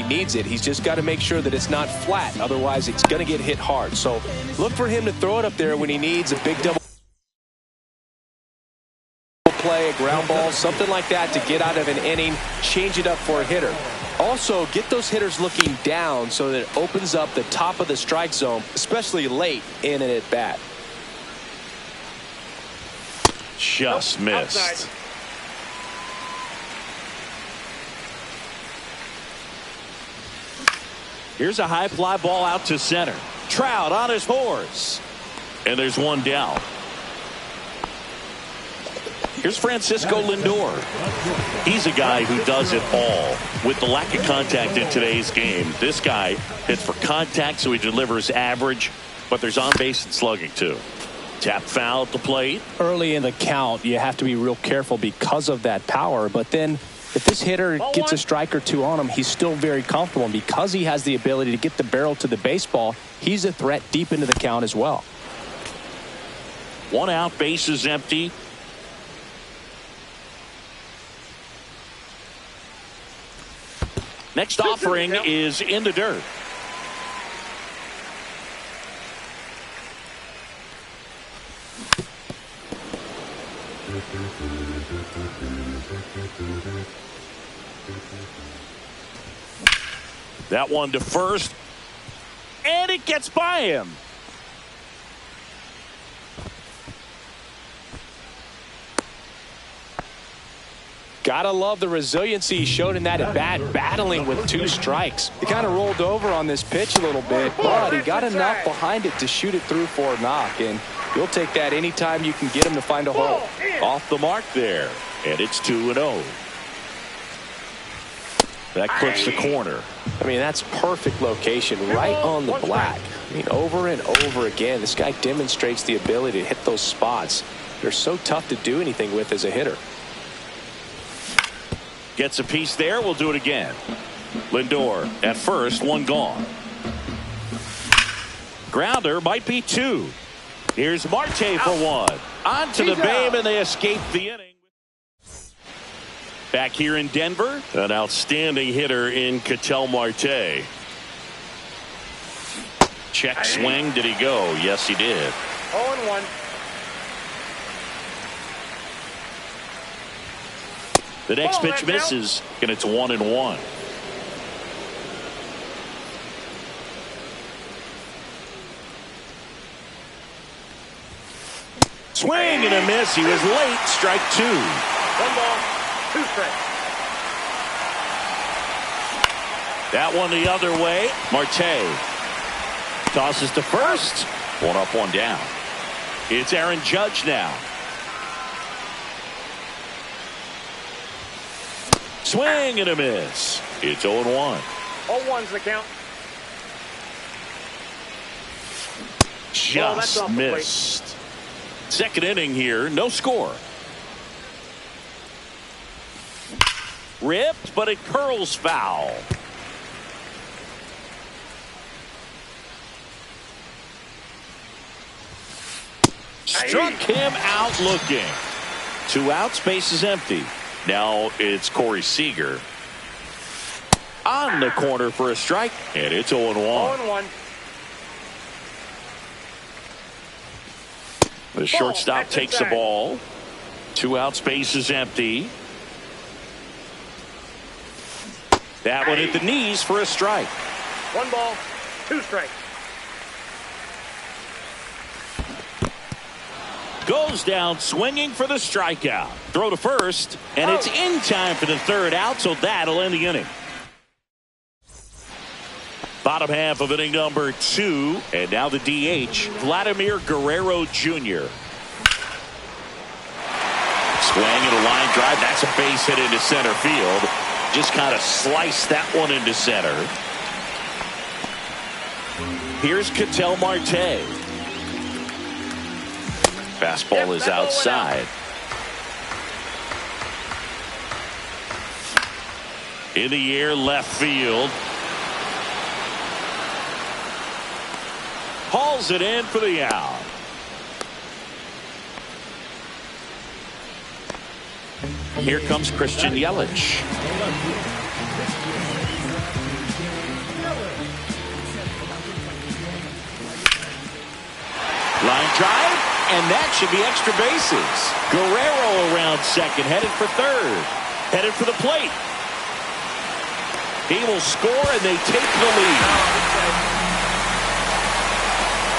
needs it. He's just got to make sure that it's not flat. Otherwise, it's going to get hit hard. So look for him to throw it up there when he needs a big double play, a ground ball, something like that to get out of an inning, change it up for a hitter. Also, get those hitters looking down so that it opens up the top of the strike zone, especially late in an at-bat. Just missed. Outside. Here's a high fly ball out to center. Trout on his horse. And there's one down. Here's Francisco Lindor. He's a guy who does it all. With the lack of contact in today's game, this guy hits for contact, so he delivers average, but there's on base and slugging too. Tap foul at the plate. Early in the count, you have to be real careful because of that power, but then if this hitter gets a strike or two on him, he's still very comfortable, and because he has the ability to get the barrel to the baseball, he's a threat deep into the count as well. One out, base is empty. Next offering is in the dirt. That one to first, and it gets by him. Gotta love the resiliency he showed in that at bat, battling with two strikes. He kind of rolled over on this pitch a little bit, but he got enough behind it to shoot it through for a knock, and you'll take that anytime you can get him to find a hole. Off the mark there, and it's 2-0. That clips the corner. I mean, that's perfect location, right on the black. I mean, over and over again, this guy demonstrates the ability to hit those spots. They're so tough to do anything with as a hitter. Gets a piece there. We'll do it again. Lindor at first, one gone. Grounder might be two. Here's Marte for one. On to the beam, and they escape the inning. Back here in Denver, an outstanding hitter in Ketel Marte. Check swing. Did he go? Yes, he did. 0-1. The next pitch misses, and it's 1-1. Swing and a miss. He was late. Strike two. 1 ball, 2 strikes. That one the other way. Marte tosses to first. One up, one down. It's Aaron Judge now. Swing and a miss. It's 0-1. 0-1's the count. Just missed. Second inning here, no score. Ripped, but it curls foul. Struck him out looking. 2 outs, base is empty. Now it's Corey Seager on the corner for a strike, and it's 0-1. 0-1. The shortstop takes the ball. 2 outs, base is empty. That one hit the knees for a strike. 1 ball, 2 strikes. Goes down swinging for the strikeout. Throw to first, and it's in time for the 3rd out, so that'll end the inning. Bottom half of inning number 2, and now the DH, Vladimir Guerrero Jr. Swing and a line drive. That's a base hit into center field. Just kind of sliced that one into center. Here's Ketel Marte. Fastball is outside. In the air, left field. Hauls it in for the out. Here comes Christian Yelich. Line drive, and that should be extra bases. Guerrero around second, headed for third. Headed for the plate. He will score, and they take the lead.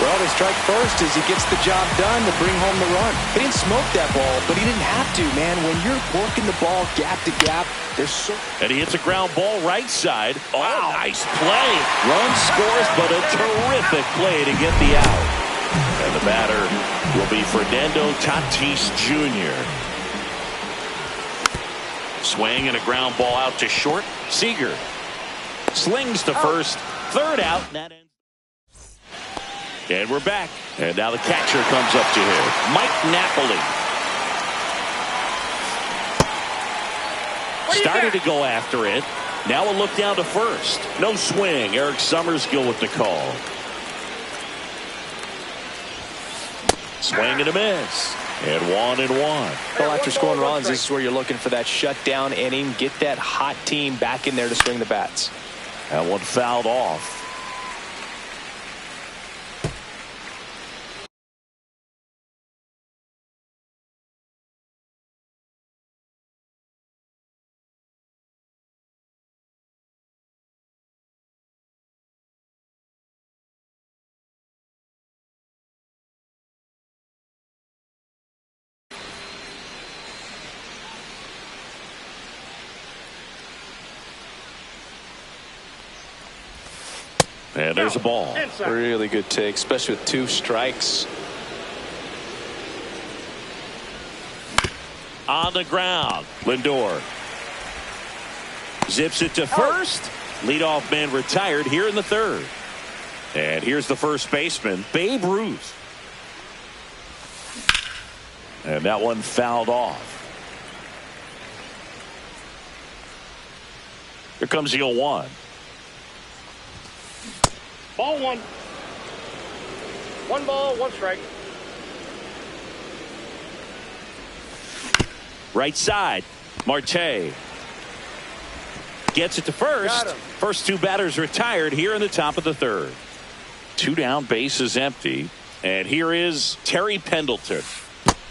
Well, they strike first as he gets the job done to bring home the run. He didn't smoke that ball, but he didn't have to, man. When you're working the ball gap to gap, there's so... And he hits a ground ball right side. Oh, wow. Nice play. Run scores, but a terrific play to get the out. And the batter will be Fernando Tatis Jr. Swing and a ground ball out to short. Seager slings to first. Third out. And that ends. And we're back. And now the catcher comes up to him. Mike Napoli. Started to go after it. Now a look down to first. No swing. Eric Summerskill with the call. Swing and a miss. And 1-1. Well, after scoring runs, this is where you're looking for that shutdown inning. Get that hot team back in there to swing the bats. That one fouled off. And there's a ball. Really good take, especially with 2 strikes. On the ground, Lindor zips it to first. Leadoff man retired here in the third. And here's the first baseman, Babe Ruth. And that one fouled off. Here comes the 0-1. Ball 1. 1 ball, 1 strike. Right side, Marte gets it to first. First 2 batters retired here in the top of the third. 2 down, bases empty. And here is Terry Pendleton.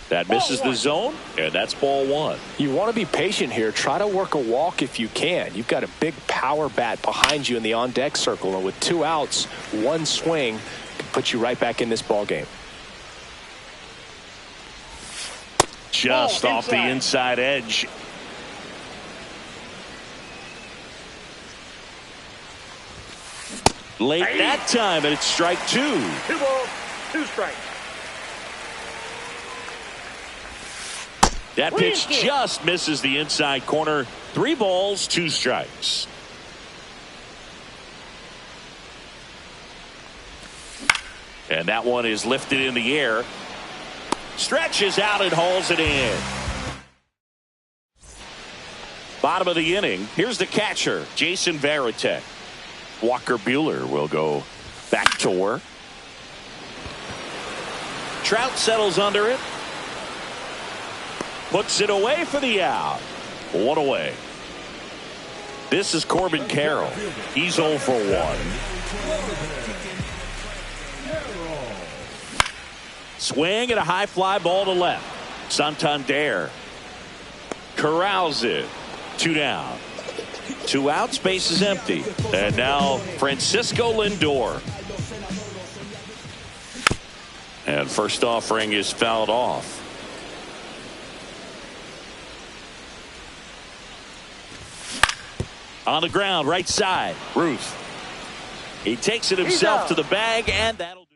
That misses the zone, and that's ball 1. You want to be patient here. Try to work a walk if you can. You've got a big power bat behind you in the on-deck circle, and with 2 outs, 1 swing can put you right back in this ball game. Just off the inside edge. Late that time, and it's strike 2. 2 balls, 2 strikes. That pitch just misses the inside corner. 3 balls, 2 strikes. And that one is lifted in the air. Stretches out and hauls it in. Bottom of the inning. Here's the catcher, Jason Varitek. Walker Buehler will go back to work. Trout settles under it. Puts it away for the out. 1 away. This is Corbin Carroll. He's 0 for 1. Swing and a high fly ball to left. Santander corrals it. 2 down. 2 outs, base is empty. And now Francisco Lindor. And first offering is fouled off. On the ground, right side, Ruth. He takes it himself to the bag, and that'll do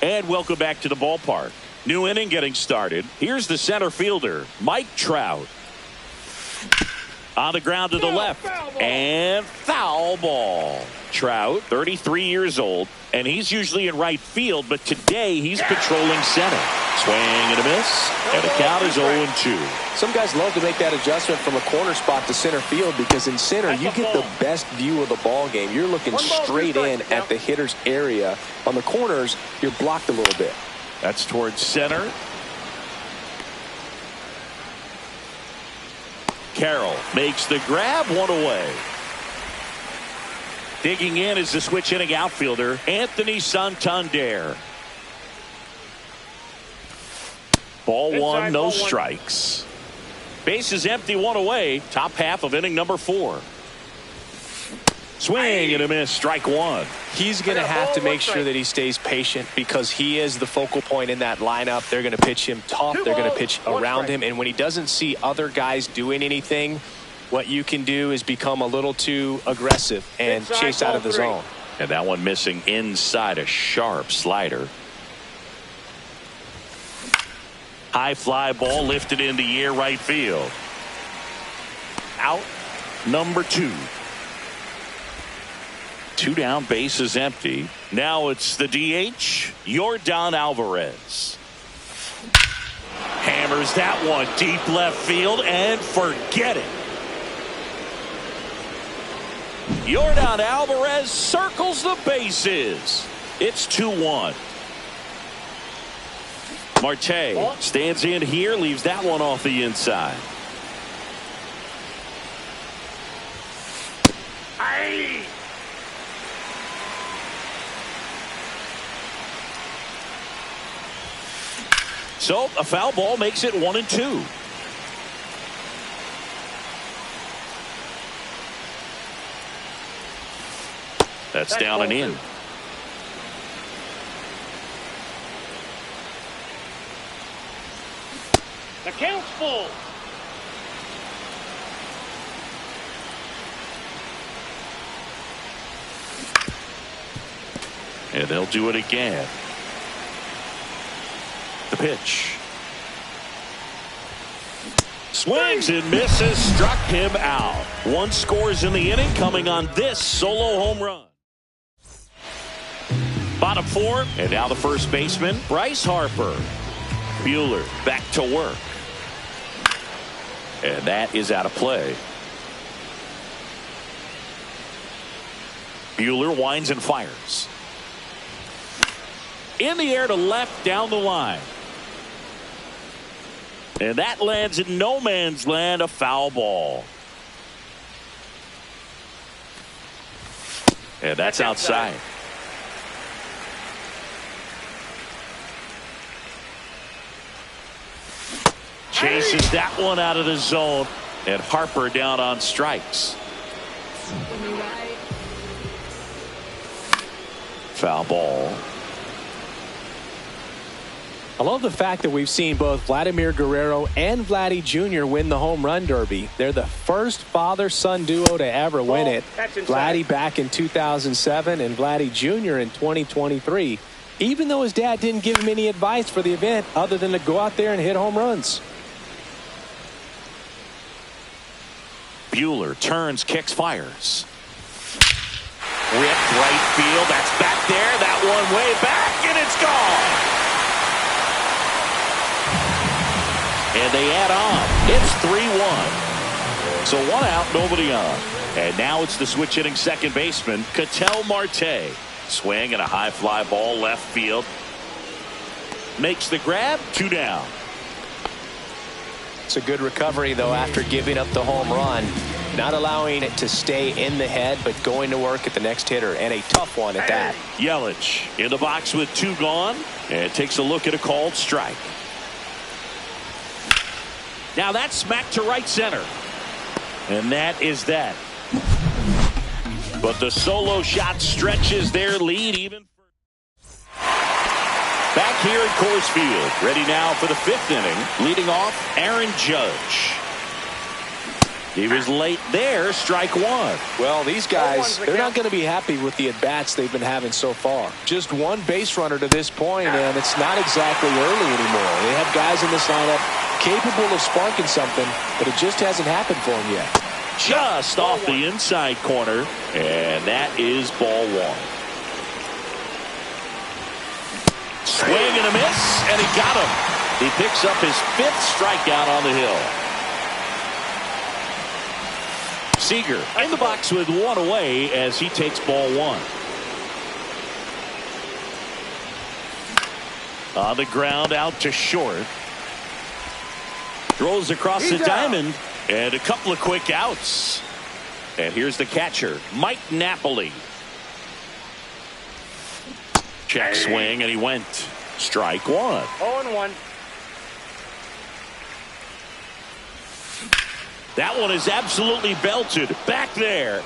it. And welcome back to the ballpark. New inning getting started. Here's the center fielder, Mike Trout. On the ground to the left, and foul ball. Trout, 33 years old, and he's usually in right field, but today he's patrolling center. Swing and a miss, and the count is 0-2. Some guys love to make that adjustment from a corner spot to center field because in center you get the best view of the ball game. You're looking straight in at the hitter's area. On the corners, you're blocked a little bit. That's towards center. Carroll makes the grab, 1 away. Digging in is the switch inning outfielder, Anthony Santander. Ball Inside, one, no ball one. strikes. Base is empty, one away. Top half of inning number 4. Swing and a miss, strike one. He's going to have to make sure that he stays patient because he is the focal point in that lineup. They're going to pitch him tough. They're going to pitch around him. And when he doesn't see other guys doing anything, what you can do is become a little too aggressive and chase out of the zone. And that one missing inside, a sharp slider. High fly ball lifted in the air, right field. Out number 2. 2 down, base is empty. Now it's the DH, Yordan Alvarez. Hammers that one deep left field and forget it. Yordan Alvarez circles the bases. It's 2-1. Marte stands in here, leaves that one off the inside. Aye. So a foul ball makes it 1-2. That's down and in. The count's full. And they'll do it again. The pitch. Swings and misses, struck him out. 1 scores in the inning, coming on this solo home run. Bottom 4, and now the first baseman, Bryce Harper. Buehler back to work. And that is out of play. Buehler winds and fires. In the air to left, down the line. And that lands in no man's land, a foul ball. And that's outside. Chases that one out of the zone, and Harper down on strikes. Foul ball. I love the fact that we've seen both Vladimir Guerrero and Vladdy Jr. win the home run derby. They're the first father-son duo to ever win it. Vladdy back in 2007 and Vladdy Jr. in 2023. Even though his dad didn't give him any advice for the event other than to go out there and hit home runs. Buehler turns, kicks, fires. Ripped right field. That's back there. That one way back, and it's gone. And they add on. It's 3-1. So 1 out, nobody on. And now it's the switch hitting second baseman, Ketel Marte. Swing and a high fly ball left field. Makes the grab, 2 down. It's a good recovery, though, after giving up the home run. Not allowing it to stay in the head, but going to work at the next hitter. And a tough one at that. Yelich in the box with 2 gone. And takes a look at a called strike. Now that's smacked to right center. And that is that. But the solo shot stretches their lead even. Back here at Coors Field. Ready now for the 5th inning. Leading off, Aaron Judge. He was late there, strike 1. Well, these guys, they're not going to be happy with the at-bats they've been having so far. Just 1 base runner to this point, and it's not exactly early anymore. They have guys in this lineup capable of sparking something, but it just hasn't happened for them yet. Just off the inside corner, and that is ball 1. Swing and a miss, and he got him. He picks up his 5th strikeout on the hill. Seager in the box with 1 away as he takes ball 1. On the ground out to short. Throws across the diamond and a couple of quick outs. And here's the catcher, Mike Napoli. Check swing and he went strike 1. 0-1. That one is absolutely belted. Back there.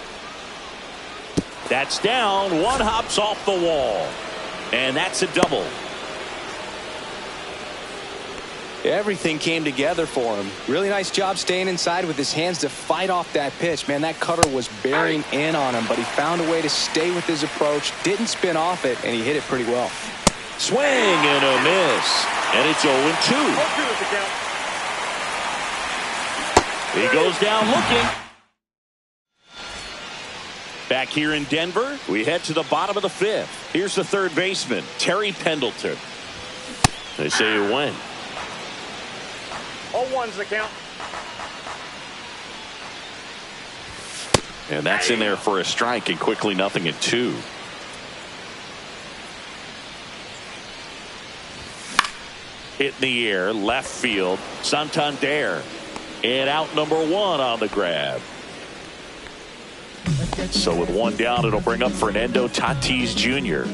That's down. One hops off the wall. And that's a double. Everything came together for him. Really nice job staying inside with his hands to fight off that pitch. Man, that cutter was bearing in on him, but he found a way to stay with his approach, didn't spin off it, and he hit it pretty well. Swing and a miss. And it's 0-2. He goes down looking. Back here in Denver, we head to the bottom of the fifth. Here's the third baseman, Terry Pendleton. They say you win. 0-1's the count. And that's in there for a strike, and quickly 0-2. Hit in the air, left field, Santander. And out number 1 on the grab. So with one down, it'll bring up Fernando Tatis Jr.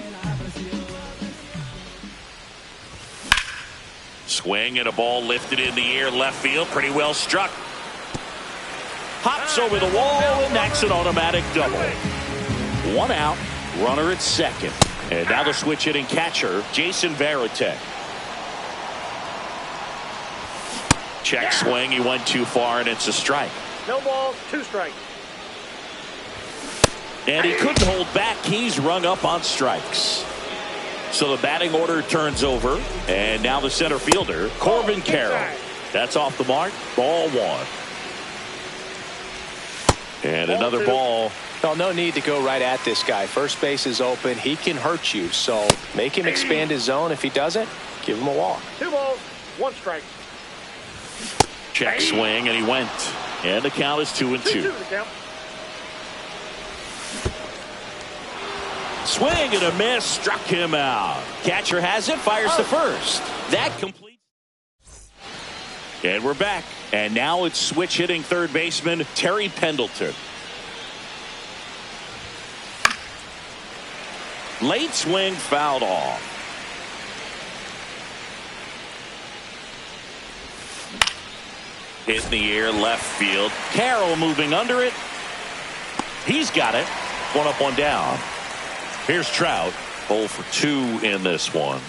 Swing and a ball lifted in the air, left field, pretty well struck. Hops over the wall, and that's an automatic double. One out, runner at second. And now the switch hitting catcher, Jason Varitek. Check swing, he went too far, and it's a strike. No balls, 2 strikes. And he couldn't hold back. He's rung up on strikes. So the batting order turns over. And now the center fielder, Corbin Carroll. That's off the mark. Ball 1. And another ball. Well, no need to go right at this guy. First base is open. He can hurt you. So make him expand his zone. If he doesn't, give him a walk. 2 balls, 1 strike. Check swing, and he went. And the count is 2-2. Swing and a miss, struck him out. Catcher has it, fires the first. That completes. And we're back. And now it's switch hitting third baseman Terry Pendleton. Late swing, fouled off. Hit in the air, left field. Carroll moving under it. He's got it. 1 up, 1 down. Here's Trout, 0 for 2 in this one.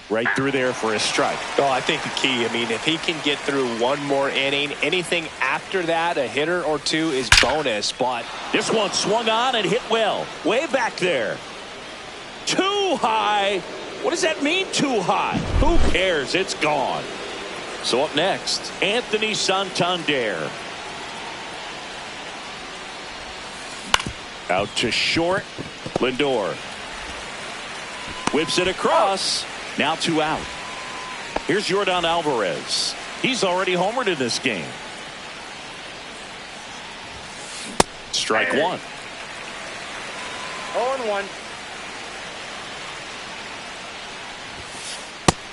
Right through there for a strike. Oh, I think the key, I mean, if he can get through one more inning, anything after that, a hitter or 2 is bonus. But this one swung on and hit well. Way back there. Too high. What does that mean, too high? Who cares? It's gone. So up next, Anthony Santander. Out to short. Lindor whips it across. Now 2 out. Here's Yordan Alvarez. He's already homered in this game. Strike 1. 0-1.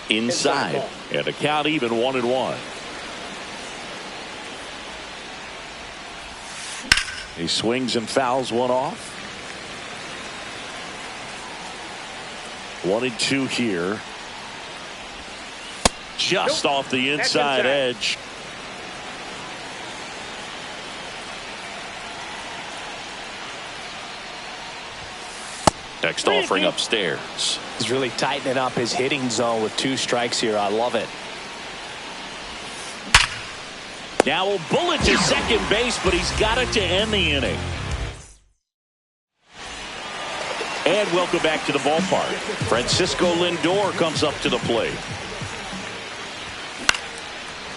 Inside. And the count even 1-1. He swings and fouls one off. 1-2 here. Just off the inside edge. Next offering upstairs. He's really tightening up his hitting zone with 2 strikes here. I love it. Now a bullet to second base, but he's got it to end the inning. And welcome back to the ballpark. Francisco Lindor comes up to the plate.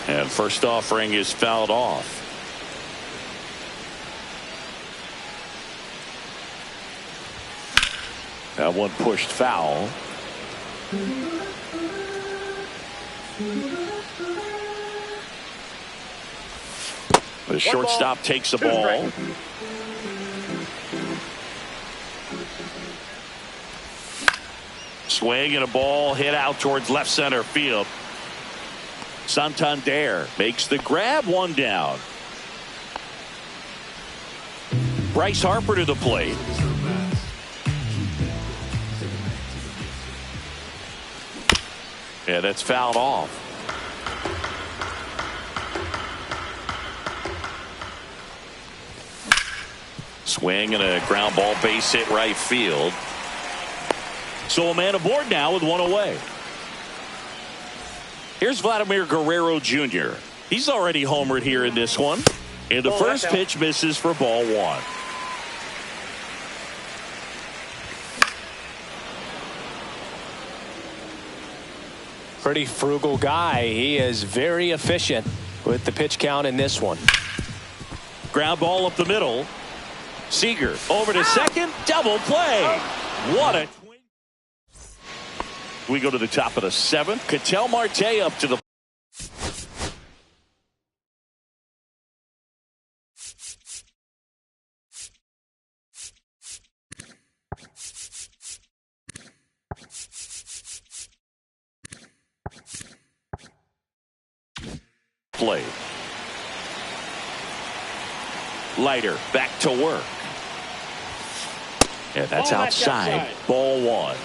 And first offering is fouled off. That one pushed foul. The shortstop takes the ball. Swing and a ball hit out towards left center field. Santander makes the grab, 1 down. Bryce Harper to the plate. Yeah, that's fouled off. Swing and a ground ball base hit right field. So a man aboard now with one away. Here's Vladimir Guerrero Jr. He's already homered here in this one. And the first pitch misses for ball one. Pretty frugal guy. He is very efficient with the pitch count in this one. Ground ball up the middle. Seager over to second. Double play. What a. We go to the top of the seventh. Ketel Marte up to the. Play. Leiter back to work. And that's outside. Ball one.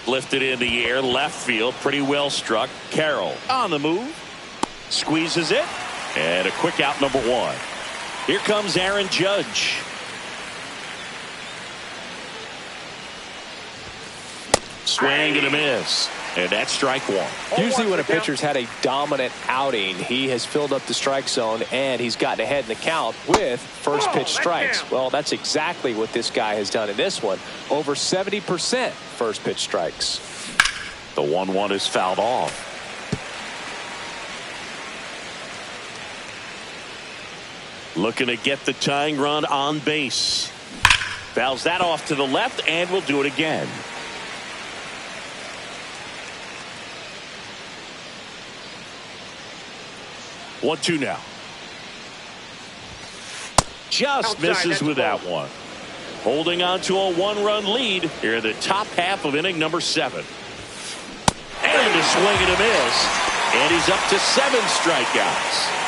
Lifted in the air, left field, pretty well struck. Carroll on the move. Squeezes it. And a quick out, number one. Here comes Aaron Judge. Swing and a miss. And that's strike one. Usually when a pitcher's had a dominant outing, he has filled up the strike zone and he's gotten ahead in the count with first pitch strikes. Well, that's exactly what this guy has done in this one. Over 70% first pitch strikes. The 1-1 is fouled off. Looking to get the tying run on base. Fouls that off to the left and will do it again. 1-2 now. Just misses with that one. Holding on to a one-run lead here in the top half of inning number 7. And a swing and a miss. And he's up to 7 strikeouts.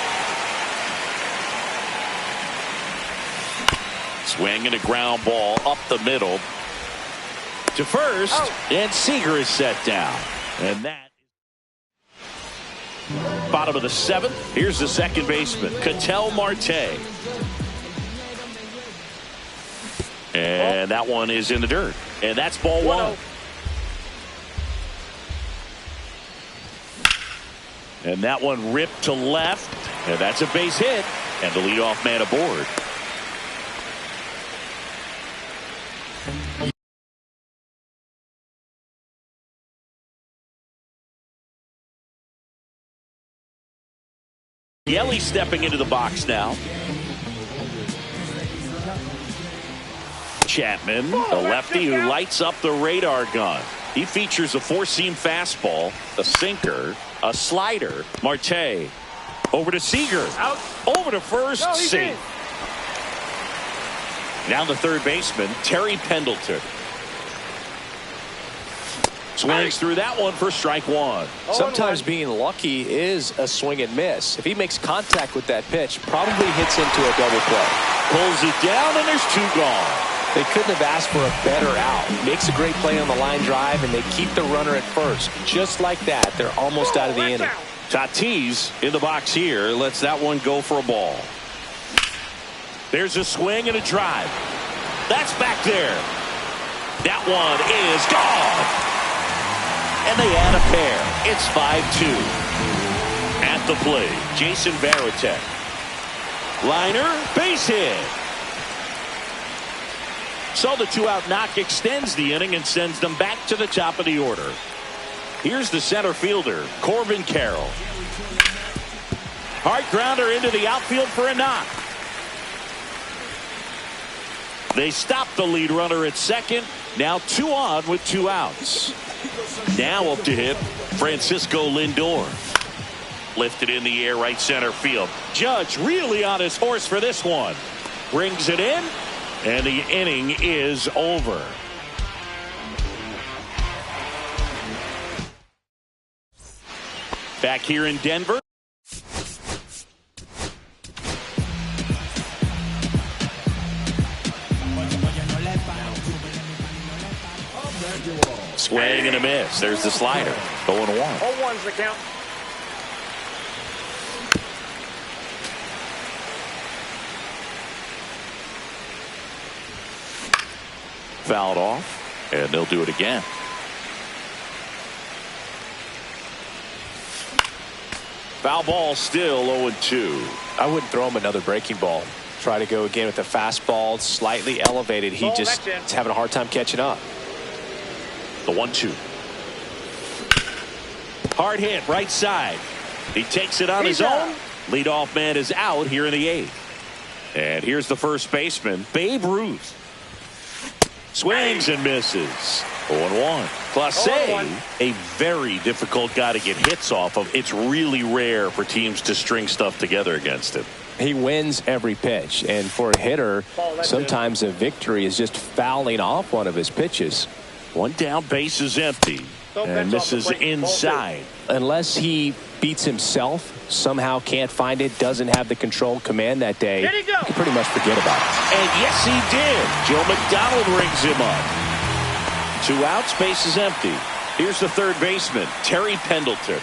Swing and a ground ball up the middle to first. And Seager is set down. And that. Bottom of the 7th. Here's the second baseman, Ketel Marte. And that one is in the dirt. And that's ball one. And that one ripped to left. And that's a base hit. And the leadoff man aboard. Yelly stepping into the box now. Chapman, the lefty who lights up the radar gun. He features a 4-seam fastball, a sinker, a slider. Marte over to Seager. Out. Over to first. Safe. Now the third baseman, Terry Pendleton. Swings through that one for strike one. Sometimes being lucky is a swing and miss. If he makes contact with that pitch, probably hits into a double play. Pulls it down and there's 2 gone. They couldn't have asked for a better out. Makes a great play on the line drive and they keep the runner at first. Just like that, they're almost out of the inning. Tatis in the box here lets that one go for a ball. There's a swing and a drive. That's back there. That one is gone. And they add a pair. It's 5-2. At the plate, Jason Varitek. Liner, base hit. So the 2-out knock extends the inning and sends them back to the top of the order. Here's the center fielder, Corbin Carroll. Hard grounder into the outfield for a knock. They stop the lead runner at second. Now 2 on with 2 outs. Now up to hit Francisco Lindor. Lifted in the air right center field. Judge really on his horse for this one. Brings it in. And the inning is over. Back here in Denver. Swing and a miss. There's the slider. 0-1. 0-1's the count. Fouled off, and they'll do it again. Foul ball, still 0-2. I wouldn't throw him another breaking ball. Try to go again with a fastball, slightly elevated. He just is having a hard time catching up. The 1-2. Hard hit, right side. He takes it on his own. Leadoff man is out here in the 8th. And here's the first baseman, Babe Ruth. Swings and misses. 0-1. Clase, a very difficult guy to get hits off of. It's really rare for teams to string stuff together against him. He wins every pitch, and for a hitter, sometimes a victory is just fouling off one of his pitches. One down, base is empty, and misses inside. Unless he beats himself, somehow can't find it, doesn't have the control command that day, you can pretty much forget about it. And yes, he did. Joe McDonald rings him up. 2 outs, base is empty. Here's the third baseman, Terry Pendleton.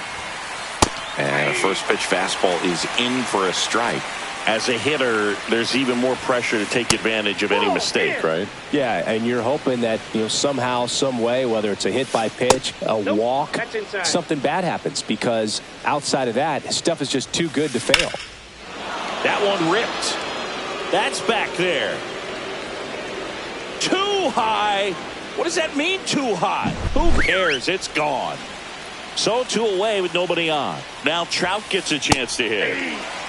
And a first pitch fastball is in for a strike. As a hitter, there's even more pressure to take advantage of any mistake, right? Yeah, and you're hoping that, somehow, some way, whether it's a hit by pitch, a walk, something bad happens, because outside of that, his stuff is just too good to fail. That one ripped. That's back there. Too high. What does that mean, too high? Who cares? It's gone. So 2 away with nobody on. Now Trout gets a chance to hit.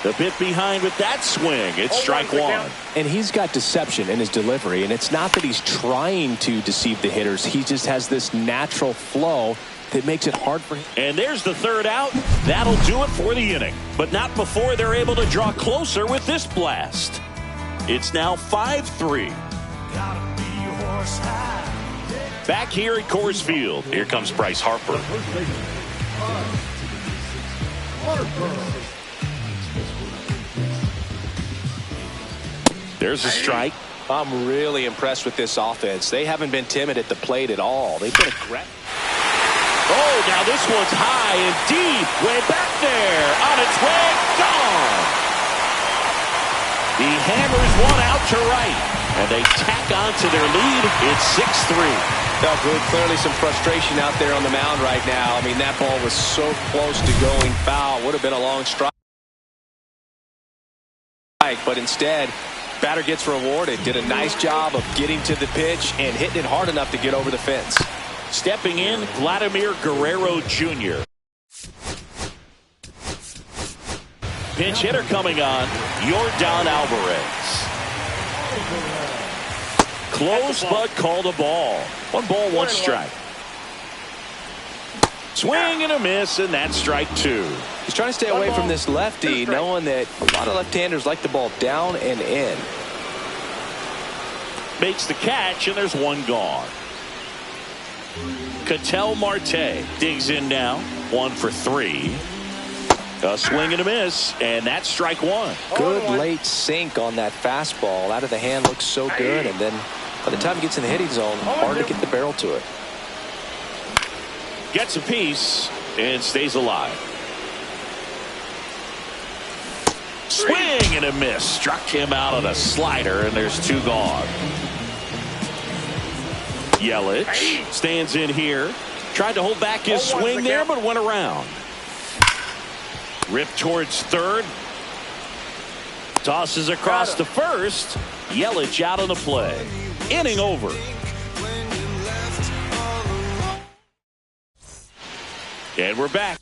The bit behind with that swing. It's strike 1. And he's got deception in his delivery, and it's not that he's trying to deceive the hitters. He just has this natural flow that makes it hard for him. And there's the third out. That'll do it for the inning. But not before they're able to draw closer with this blast. It's now 5-3. Back here at Coors Field, here comes Bryce Harper. There's a strike. I'm really impressed with this offense. They haven't been timid at the plate at all. They've been aggressive. Oh, now this one's high and deep. Way back there. On its way. Gone. He hammers one out to right. And they tack on to their lead. It's 6-3. Felt good. Clearly some frustration out there on the mound right now. I mean, that ball was so close to going foul. Would have been a long strike. But instead, batter gets rewarded. Did a nice job of getting to the pitch and hitting it hard enough to get over the fence. Stepping in, Vladimir Guerrero Jr. Pinch hitter coming on, Yordan Alvarez. Close but called a ball. 1 ball, 1 strike. Swing and a miss, and that's strike 2. He's trying to stay away from this lefty, knowing that a lot of left-handers like the ball down and in. Makes the catch, and there's 1 gone. Ketel Marte digs in now. 1 for 3. A swing and a miss, and that's strike 1. Good late sink on that fastball. Out of the hand looks so good, and then by the time he gets in the hitting zone, hard to get the barrel to it. Gets a piece and stays alive. Swing and a miss. Struck him out on a slider, and there's 2 gone. Yelich stands in here. Tried to hold back his swing there, but went around. Ripped towards third. Tosses across to first. Yelich out on the play. Inning over. And we're back.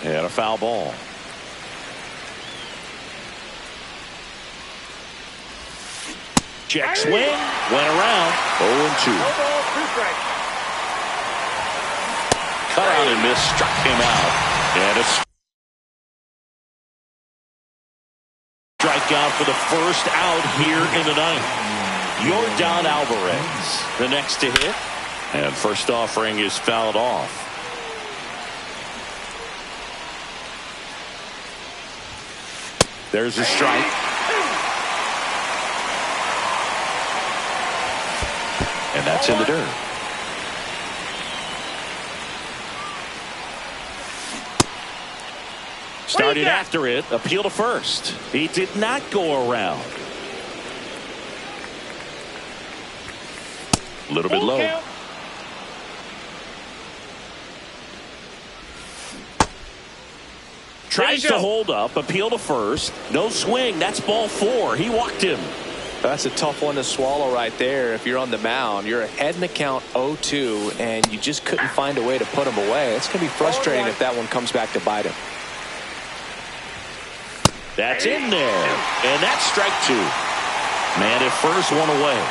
And a foul ball. Check swing. Went around. 0-2. Cut out and miss. Struck him out. And a strikeout for the first out here in the ninth. Yordan Alvarez, the next to hit. And first offering is fouled off. There's a strike. And that's in the dirt. Started after it. Appeal to first. He did not go around. A little bit low. Count. Tries to hold up. Appeal to first. No swing. That's ball 4. He walked him. That's a tough one to swallow right there. If you're on the mound, you're ahead in the count 0-2, and you just couldn't find a way to put him away. It's going to be frustrating if that one comes back to bite him. That's in there. And that's strike 2. Man at first, one away.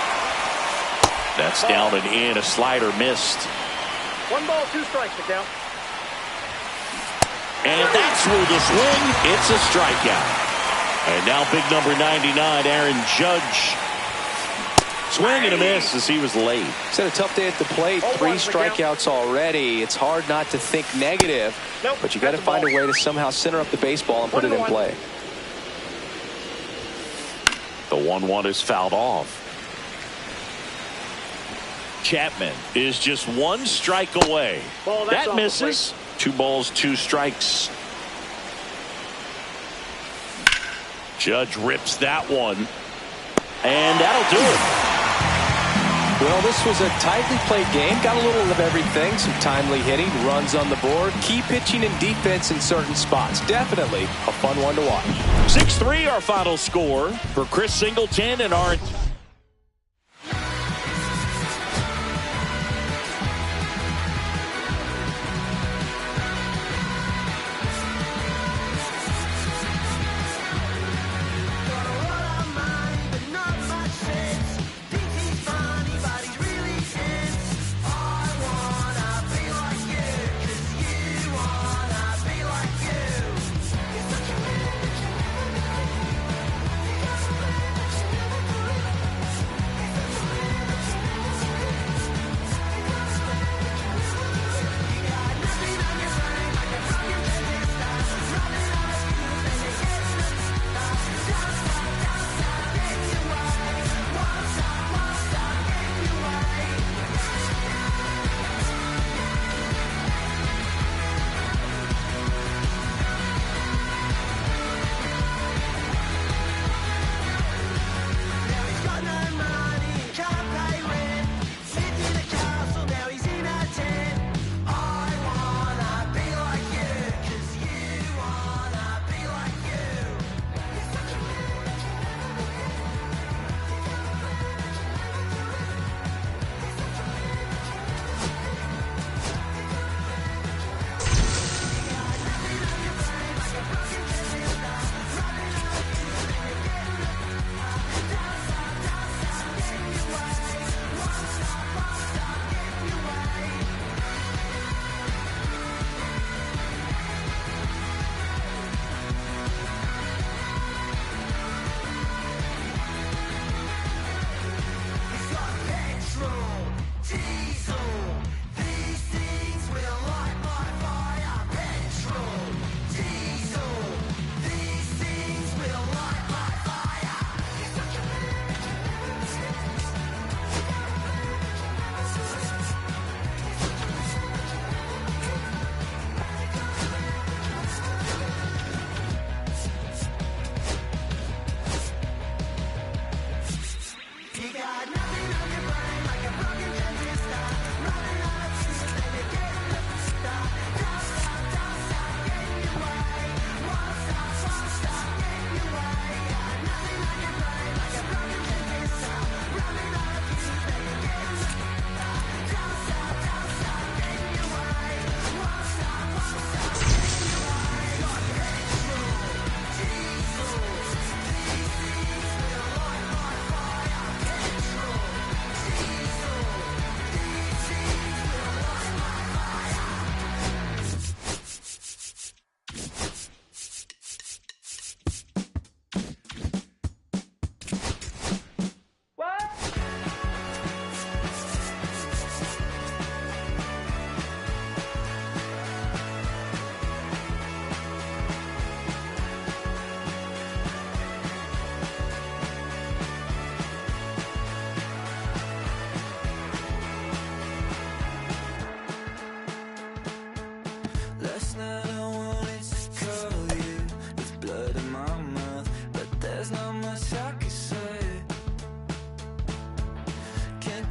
That's down and in. A slider missed. 1 ball, 2 strikes to count. And that's through the swing. It's a strikeout. And now big number 99, Aaron Judge. Swing and a miss as he was late. He's had a tough day at the plate. 3 strikeouts already. It's hard not to think negative, but you got to find a way to somehow center up the baseball and put it in play. The 1-1 is fouled off. Chapman is just 1 strike away. That misses. 2 balls, 2 strikes. Judge rips that one. And that'll do it. Well, this was a tightly played game. Got a little of everything. Some timely hitting, runs on the board, key pitching and defense in certain spots. Definitely a fun one to watch. 6-3 our final score for Chris Singleton and our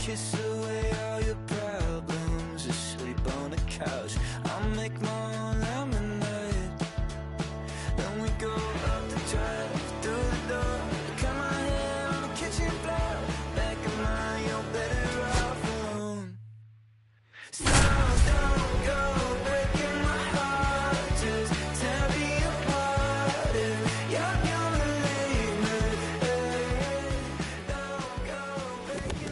kiss away all your problems, asleep on the couch. I'll make my own lemonade. Then we go up the drive, through the door, cut my hair on the kitchen floor. Back in mind, you're better off alone. So don't go breaking my heart, just tear me apart if you're gonna leave me. Don't go breaking.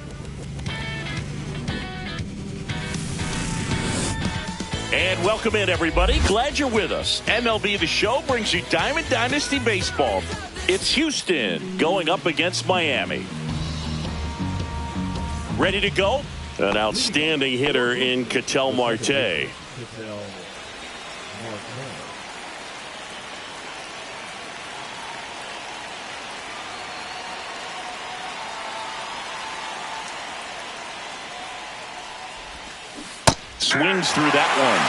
And welcome in, everybody. Glad you're with us. MLB The Show brings you Diamond Dynasty Baseball. It's Houston going up against Miami. Ready to go? An outstanding hitter in Ketel Marte. Swings through that one.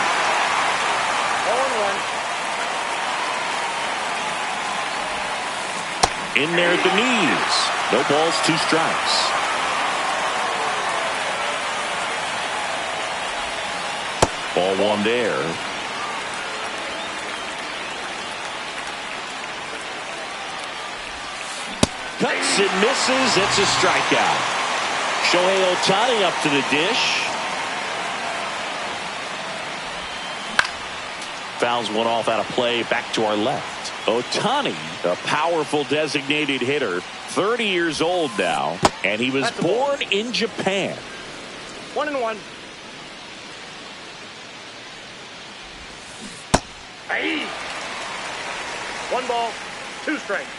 0-1. In there at the knees. No balls, 2 strikes. Ball 1 there. Cuts and misses. It's a strikeout. Shohei Ohtani up to the dish. Fouls one off out of play. Back to our left. Ohtani, a powerful designated hitter, 30 years old now, and he was born in Japan. 1-1. Hey. 1 ball, 2 strikes.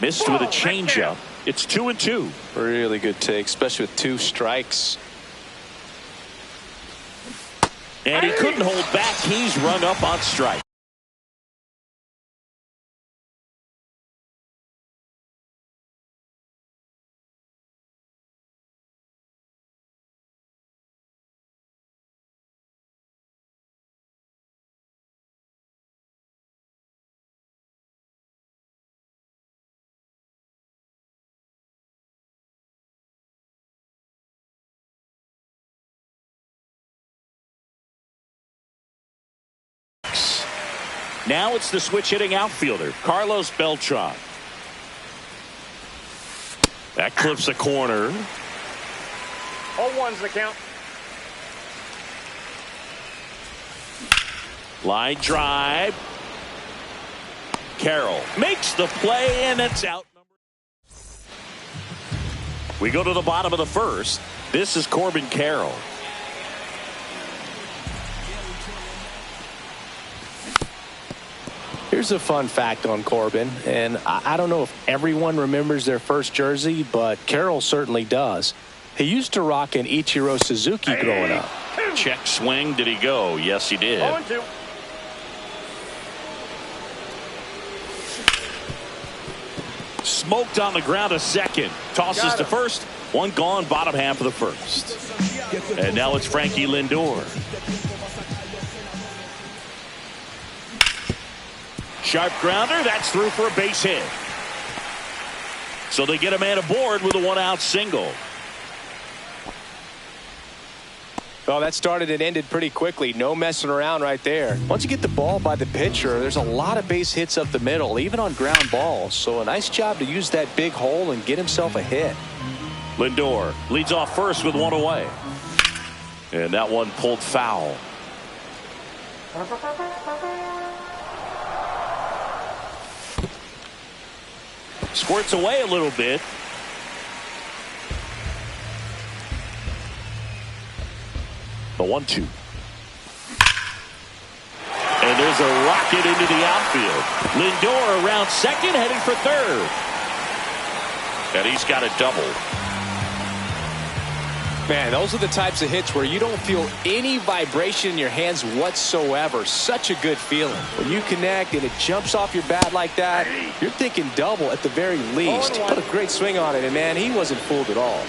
Missed with a changeup. It's 2-2. Really good take, especially with 2 strikes. And he couldn't hold back. He's rung up on strike. Now it's the switch hitting outfielder, Carlos Beltran. That clips a corner. 0-1's the count. Line drive. Carroll makes the play, and it's out. We go to the bottom of the first. This is Corbin Carroll. Here's a fun fact on Corbin, and I don't know if everyone remembers their first jersey, but Carroll certainly does. He used to rock an Ichiro Suzuki growing up. Check swing. Did he go? Yes, he did. 0-2. Smoked on the ground a second. Tosses to first. 1 gone, bottom half of the first. And now it's Frankie Lindor. Sharp grounder. That's through for a base hit. So they get a man aboard with a 1-out single. Oh, that started and ended pretty quickly. No messing around right there. Once you get the ball by the pitcher, there's a lot of base hits up the middle, even on ground balls. So a nice job to use that big hole and get himself a hit. Lindor leads off first with 1 away. And that one pulled foul. Squirts away a little bit. The 1-2. And there's a rocket into the outfield. Lindor around second, heading for third. And he's got a double. Man, those are the types of hits where you don't feel any vibration in your hands whatsoever. Such a good feeling. When you connect and it jumps off your bat like that, you're thinking double at the very least. Put a great swing on it, and man, he wasn't fooled at all.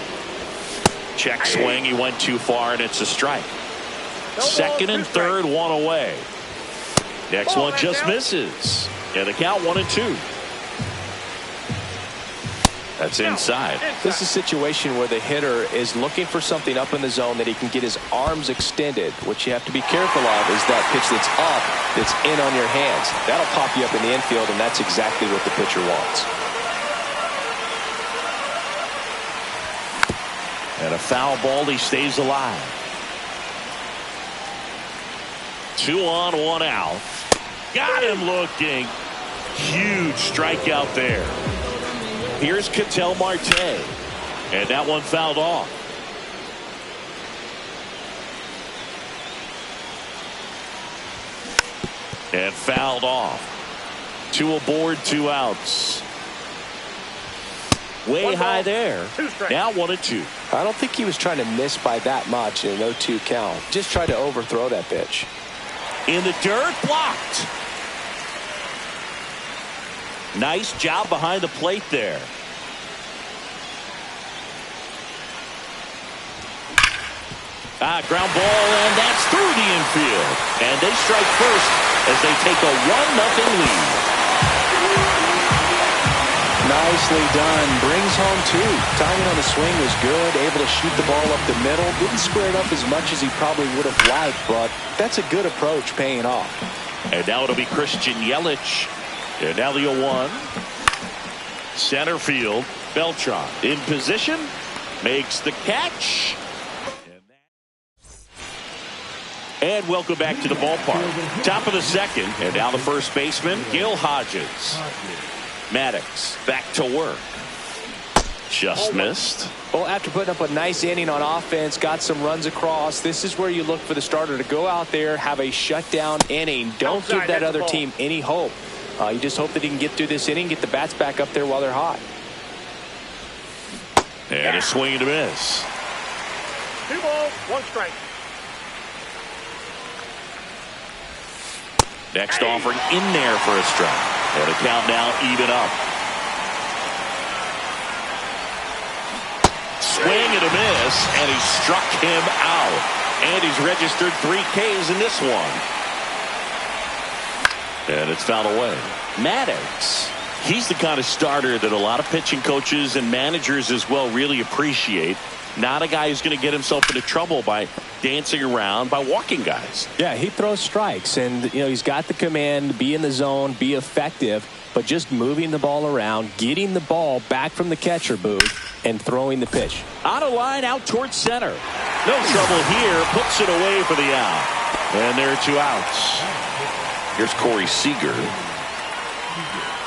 Check swing. He went too far, and it's a strike. Second and third, 1 away. Next one just misses. And the count 1-2. That's inside. This is a situation where the hitter is looking for something up in the zone that he can get his arms extended. What you have to be careful of is that pitch that's up, that's in on your hands. That'll pop you up in the infield, and that's exactly what the pitcher wants. And a foul ball, he stays alive. 2 on, 1 out. Got him looking. Huge strikeout there. Here's Ketel Marte. And that one fouled off. And fouled off. 2 aboard, 2 outs. Way high there. Now 1-2. I don't think he was trying to miss by that much in an 0-2 count. Just tried to overthrow that pitch. In the dirt, blocked. Nice job behind the plate there. Ground ball, and that's through the infield. And they strike first as they take a 1-0 lead. Nicely done. Brings home 2. Timing on the swing was good. Able to shoot the ball up the middle. Didn't square it up as much as he probably would have liked, but that's a good approach, paying off. And now it'll be Christian Yelich. And now the 0-1. Center field. Beltran in position. Makes the catch. And welcome back to the ballpark. Top of the second. And now the first baseman, Gil Hodges. Maddox back to work. Just missed. Well, after putting up a nice inning on offense, got some runs across, this is where you look for the starter to go out there, have a shutdown inning. Don't give that other team any hope. You just hope that he can get through this inning, get the bats back up there while they're hot. And a swing and a miss. 2 balls, 1 strike. Next offering in there for a strike. And the count now even up. Swing and a miss, and he struck him out. And he's registered 3 Ks in this one. And it's fouled away. Maddox, he's the kind of starter that a lot of pitching coaches and managers as well really appreciate. Not a guy who's going to get himself into trouble by dancing around, by walking guys. Yeah, he throws strikes, and he's got the command to be in the zone, be effective, but just moving the ball around, getting the ball back from the catcher booth, and throwing the pitch. On a line out towards center. No trouble here. Puts it away for the out. And there are 2 outs. Here's Corey Seager.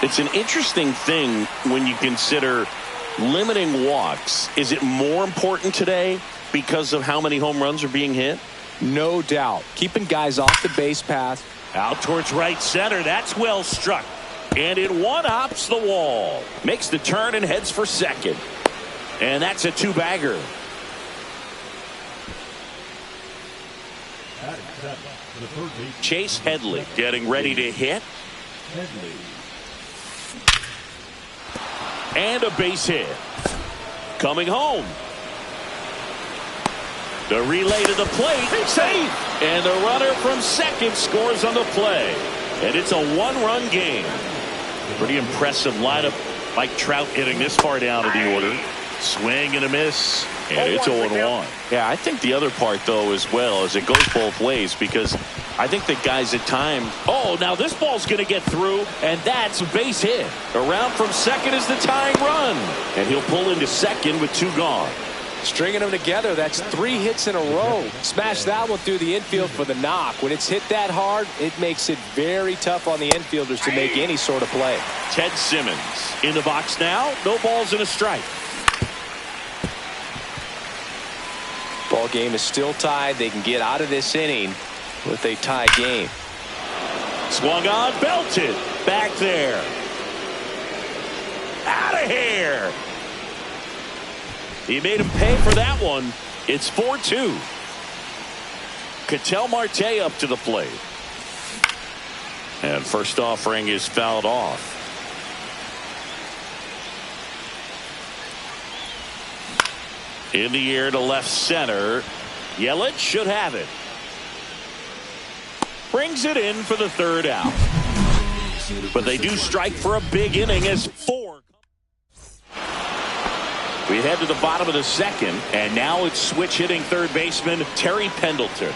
It's an interesting thing when you consider limiting walks. Is it more important today because of how many home runs are being hit? No doubt. Keeping guys off the base path. Out towards right center. That's well struck. And it one-hops the wall. Makes the turn and heads for second. And that's a 2-bagger. Chase Headley getting ready to hit. And a base hit. Coming home. The relay to the plate. Safe. And the runner from second scores on the play. And it's a 1-run game. Pretty impressive lineup. Mike Trout hitting this far down in the order. Swing and a miss. And it's 0-1. Yeah, I think the other part, though, as well, is it goes both ways, because I think that guys at times, now this ball's going to get through, and that's a base hit. Around from second is the tying run. And he'll pull into second with 2 gone. Stringing them together, that's 3 hits in a row. Smash that one through the infield for the knock. When it's hit that hard, it makes it very tough on the infielders to make any sort of play. Ted Simmons in the box now. No balls and a strike. Ball game is still tied. They can get out of this inning with a tie game. Swung on, belted. Back there. Out of here. He made him pay for that one. It's 4-2. Ketel Marte up to the plate. And first offering is fouled off. In the air to left center. Yelich should have it. Brings it in for the 3rd out. But they do strike for a big inning as 4. We head to the bottom of the second, and now it's switch hitting third baseman Terry Pendleton.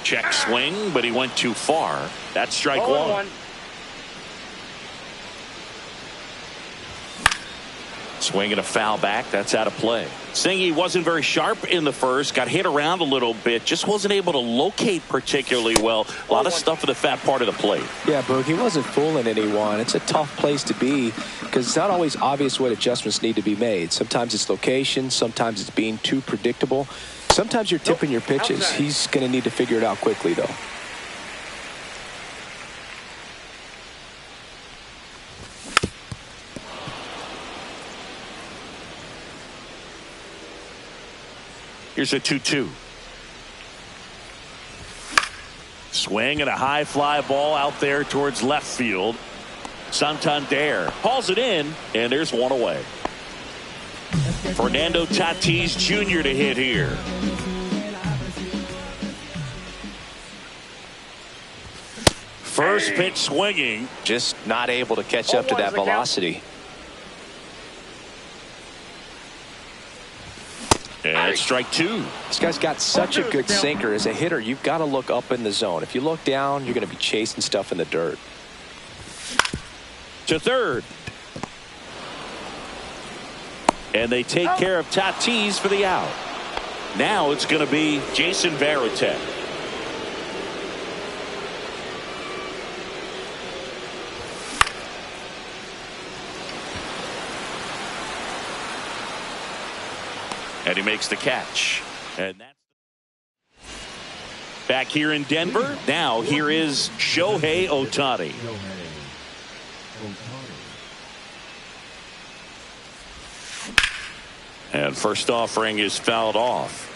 Check swing, but he went too far. That's strike one. Swing and a foul back. That's out of play. Singy wasn't very sharp in the first. Got hit around a little bit. Just wasn't able to locate particularly well. A lot of stuff in the fat part of the plate. Yeah, Boog, he wasn't fooling anyone. It's a tough place to be because it's not always obvious what adjustments need to be made. Sometimes it's location. Sometimes it's being too predictable. Sometimes you're tipping your pitches. He's going to need to figure it out quickly, though. Here's a 2-2. Swing and a high fly ball out there towards left field. Santander hauls it in, and there's one away. Fernando Tatis Jr. to hit here. First pitch swinging. Just not able to catch up to that velocity. And strike two. This guy's got such a good sinker. As a hitter, you've got to look up in the zone. If you look down, you're going to be chasing stuff in the dirt. To third. And they take care of Tatis for the out. Now it's going to be Jason Varitek. And he makes the catch. And that's back here in Denver. Now here is Shohei Ohtani. And first offering is fouled off.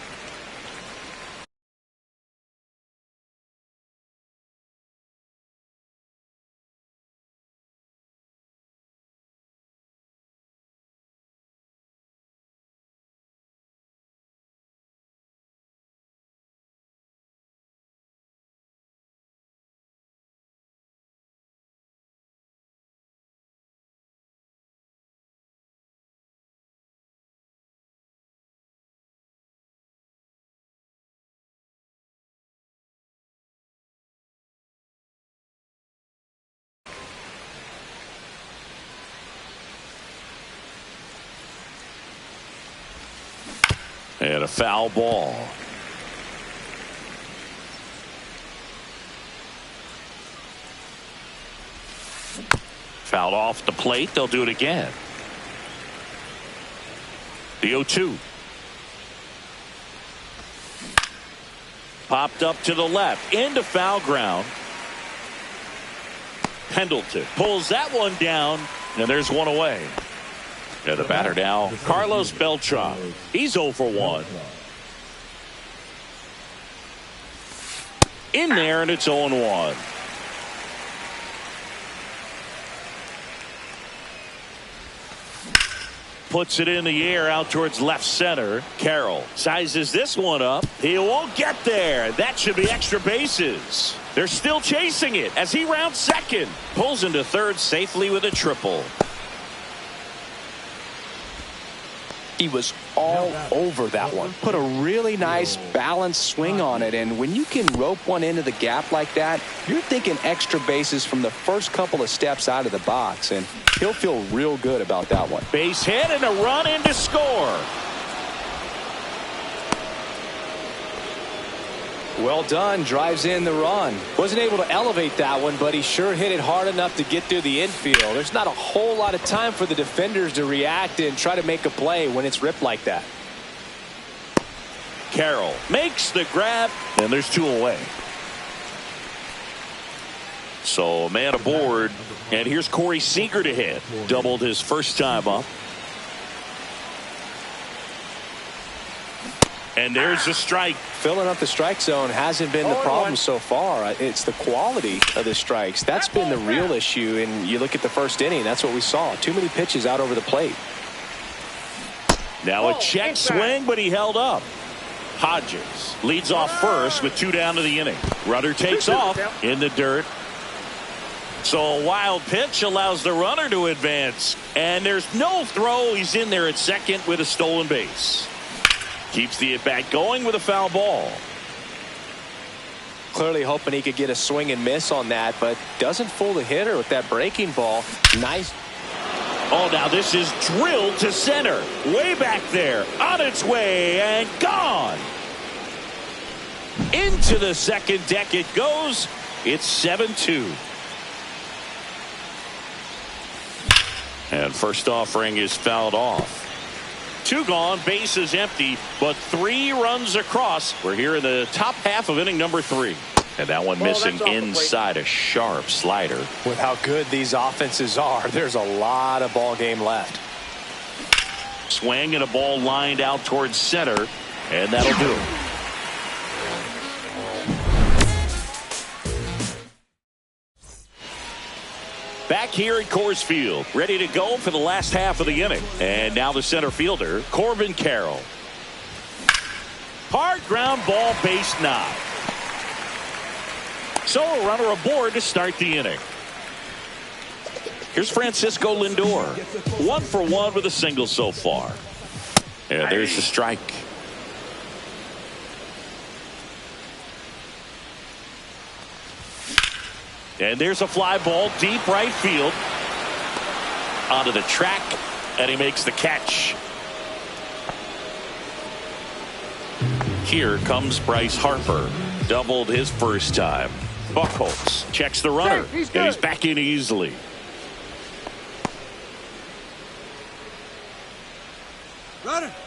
And a foul ball. Fouled off the plate. They'll do it again. The 0-2. Popped up to the left. Into foul ground. Pendleton pulls that one down. And there's one away. And the batter now, Carlos Beltran. He's 0 for 1. In there, and it's 0-1. Puts it in the air out towards left center. Carroll sizes this one up. He won't get there. That should be extra bases. They're still chasing it as he rounds second. Pulls into third safely with a triple. He was all over that one. Put a really nice balanced swing on it. And when you can rope one into the gap like that, you're thinking extra bases from the first couple of steps out of the box. And he'll feel real good about that one. Base hit and a run in to score. Well done. Drives in the run. Wasn't able to elevate that one, but he sure hit it hard enough to get through the infield. There's not a whole lot of time for the defenders to react and try to make a play when it's ripped like that. Carroll makes the grab, and there's 2 away. So a man aboard, and here's Corey Seager to hit. Doubled his first time up. And there's the strike. Filling up the strike zone hasn't been the problem so far. It's the quality of the strikes. That's been the real issue. And you look at the first inning, that's what we saw. Too many pitches out over the plate. Now a check swing, but he held up. Hodges leads off first with 2 down to the inning. Runner takes off in the dirt. So a wild pitch allows the runner to advance. And there's no throw. He's in there at second with a stolen base. Keeps the at-bat going with a foul ball. Clearly hoping he could get a swing and miss on that, but doesn't fool the hitter with that breaking ball. Nice. Oh, now this is drilled to center. Way back there. On its way and gone. Into the second deck it goes. It's 7-2. And first offering is fouled off. 2 gone, base is empty, but 3 runs across. We're here in the top half of inning number 3. And that one missing inside a sharp slider. With how good these offenses are, there's a lot of ball game left. Swing and a ball lined out towards center, and that'll do it. Back here at Coors Field, ready to go for the last half of the inning. And now the center fielder, Corbin Carroll. Hard ground ball, base knock. So a runner aboard to start the inning. Here's Francisco Lindor. 1 for 1 with a single so far. And there's the strike. And there's a fly ball deep right field. Onto the track, and he makes the catch. Here comes Bryce Harper. Doubled his first time. Buchholz checks the runner. And he's back in easily.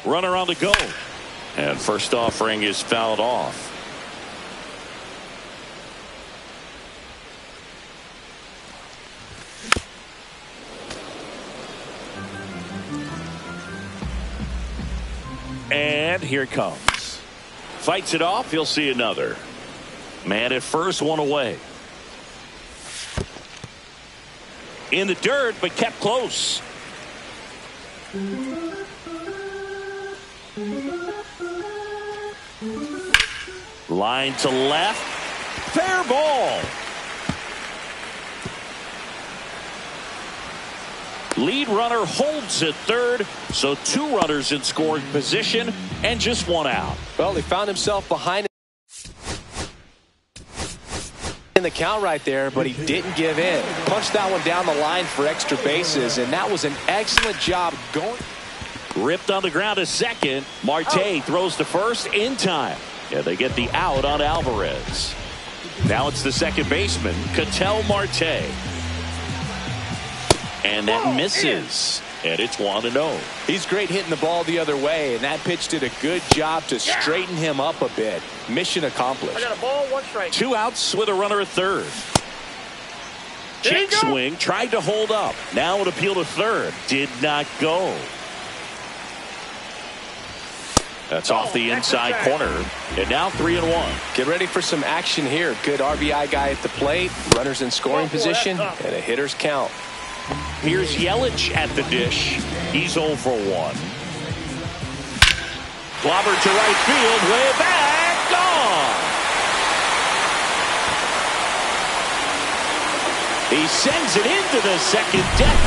Runner on the go. And first offering is fouled off. And here it comes. Fights it off. He'll see another. Man at first, 1 away. In the dirt, but kept close. Line to left. Fair ball. Lead runner holds at third, so 2 runners in scoring position and just 1 out. Well, he found himself behind in the count right there, but he didn't give in. Punched that one down the line for extra bases, and that was an excellent job going. Ripped on the ground to second. Marte throws to first in time. Yeah, they get the out on Alvarez. Now it's the second baseman, Ketel Marte. And that misses. And it's 1-0. He's great hitting the ball the other way, and that pitch did a good job to straighten him up a bit. Mission accomplished. I got a ball, 1 strike. 2 outs with a runner at third. Check swing, tried to hold up. Now an appeal to third. Did not go. That's off the inside corner. And now 3-1. Get ready for some action here. Good RBI guy at the plate. Runners in scoring position. And a hitter's count. Here's Yelich at the dish. He's 0 for 1. Clobbered to right field. Way back. Gone. He sends it into the second deck.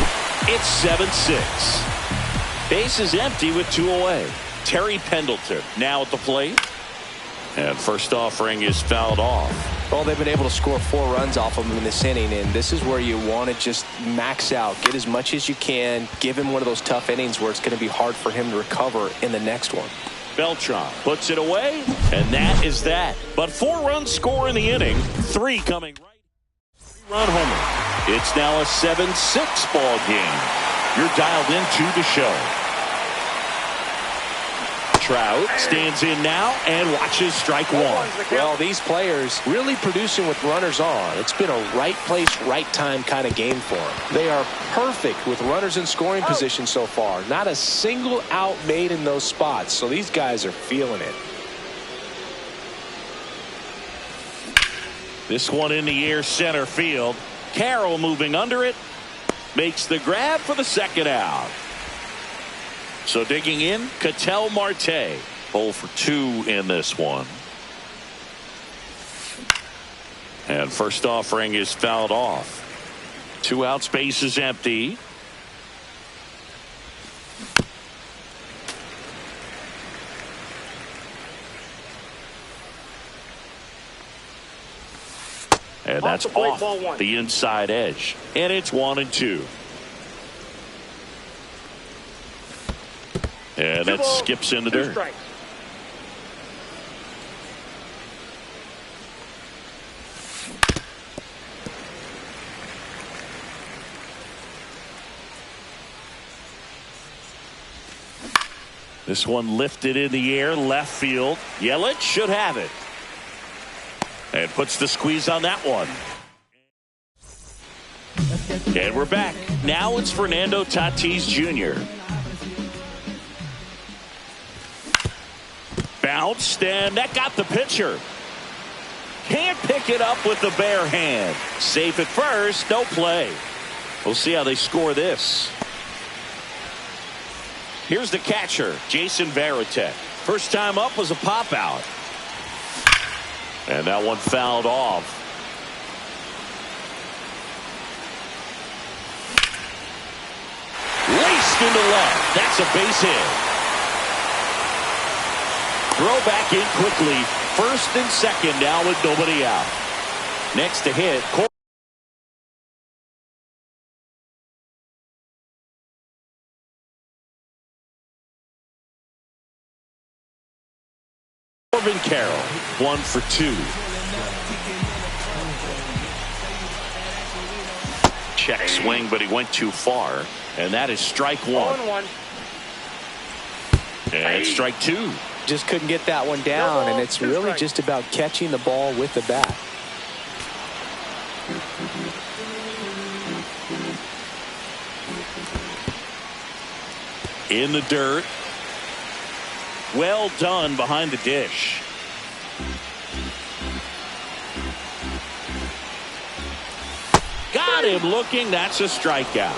It's 7-6. Base is empty with 2 away. Terry Pendleton now at the plate. And first offering is fouled off. Well, they've been able to score 4 runs off of him in this inning, and this is where you want to just max out. Get as much as you can. Give him one of those tough innings where it's going to be hard for him to recover in the next one. Beltran puts it away, and that is that. But 4 runs score in the inning. 3 coming right. 3-run homer. It's now a 7-6 ball game. You're dialed into the show. Trout stands in now and watches strike 1. Well, these players really producing with runners on. It's been a right place, right time kind of game for them. They are perfect with runners in scoring position so far. Not a single out made in those spots. So these guys are feeling it. This one in the air center field. Carroll moving under it. Makes the grab for the second out. So digging in, Ketel Marte. 0 for 2 in this one. And first offering is fouled off. 2 outs, base is empty. And that's off the inside edge. And it's 1-2. And that skips in the dirt. Strikes. This one lifted in the air, left field. Yelich should have it. And puts the squeeze on that one. And we're back. Now it's Fernando Tatis Jr. Bounced, and that got the pitcher. Can't pick it up with the bare hand. Safe at first, no play. We'll see how they score this. Here's the catcher, Jason Varitek. First time up was a pop out. And that one fouled off. Laced into left. That's a base hit. Throw back in quickly. First and second now with nobody out. Next to hit. Carroll, 1 for 2. Check swing, but he went too far. And that is strike 1. And strike 2. Just couldn't get that one down, and it's really just about catching the ball with the bat. In the dirt. Well done behind the dish. Got him looking. That's a strikeout.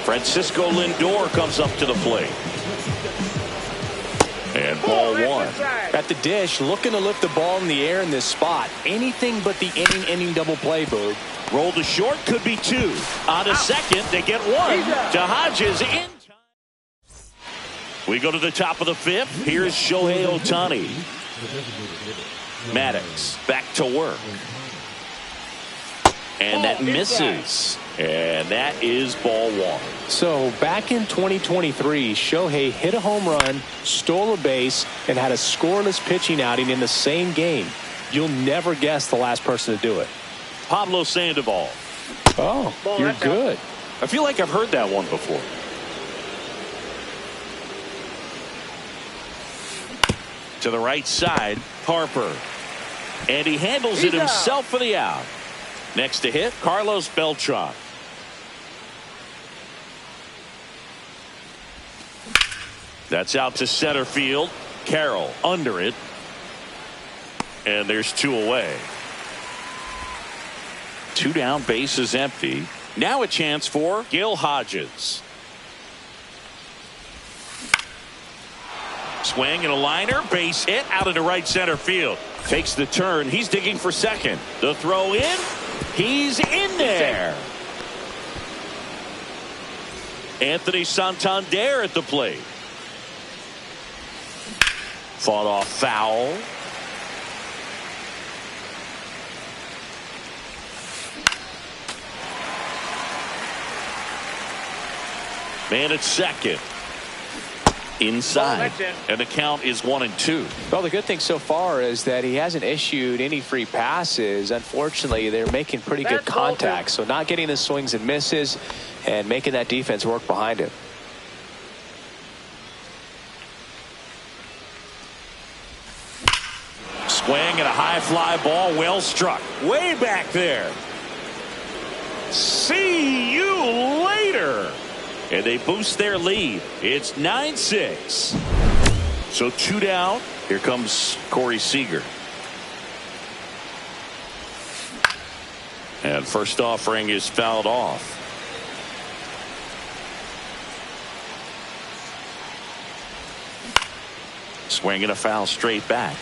Francisco Lindor comes up to the plate. And ball 1. At the dish, looking to lift the ball in the air in this spot. Anything but the inning double play, Boog. Roll to short, could be 2. On a second, they get 1 to Hodges in. We go to the top of the 5th. Here's Shohei Ohtani. Maddox back to work. And that misses. And that is ball 1. So back in 2023, Shohei hit a home run, stole a base, and had a scoreless pitching outing in the same game. You'll never guess the last person to do it. Pablo Sandoval. Oh, you're good. I feel like I've heard that one before. To the right side, Harper. And he handles it himself for the out. Next to hit, Carlos Beltran. That's out to center field. Carroll under it. And there's 2 away. 2 down, base is empty. Now a chance for Gil Hodges. Swing and a liner, base hit out into right center field. Takes the turn. He's digging for second. The throw in. He's in there. Anthony Santander at the plate. Fought off foul. Man at second. Inside. And the count is 1-2. Well, the good thing so far is that he hasn't issued any free passes. Unfortunately, they're making pretty good contact. So not getting the swings and misses and making that defense work behind him. Swing and a high fly ball, well struck. Way back there. See you later. And they boost their lead. It's 9-6. So 2 down. Here comes Corey Seager. And first offering is fouled off. Swing and a foul straight back.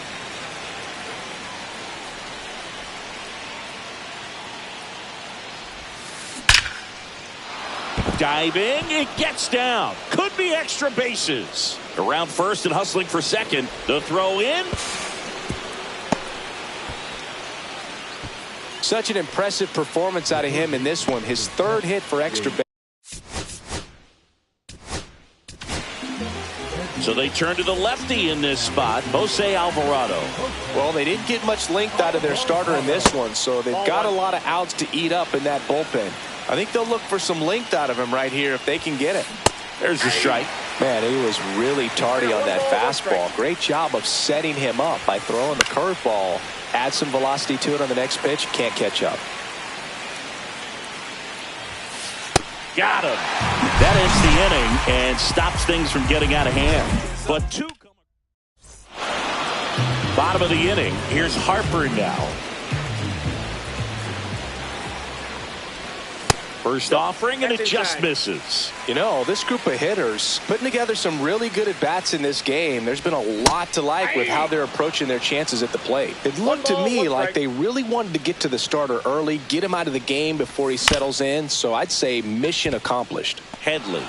Diving, it gets down. Could be extra bases. Around first and hustling for second. The throw in. Such an impressive performance out of him in this one. His third hit for extra base. So they turn to the lefty in this spot, Jose Alvarado. Well, they didn't get much length out of their starter in this one, so they've got a lot of outs to eat up in that bullpen. I think they'll look for some length out of him right here if they can get it. There's the strike. Man, he was really tardy on that fastball. Great job of setting him up by throwing the curveball. Add some velocity to it on the next pitch. Can't catch up. Got him. That ends the inning and stops things from getting out of hand. But two. Bottom of the inning. Here's Harper now. First offering, and it just misses. You know, this group of hitters putting together some really good at-bats in this game. There's been a lot to like with how they're approaching their chances at the plate. It looked to me like they really wanted to get to the starter early, get him out of the game before he settles in. So I'd say mission accomplished. Headley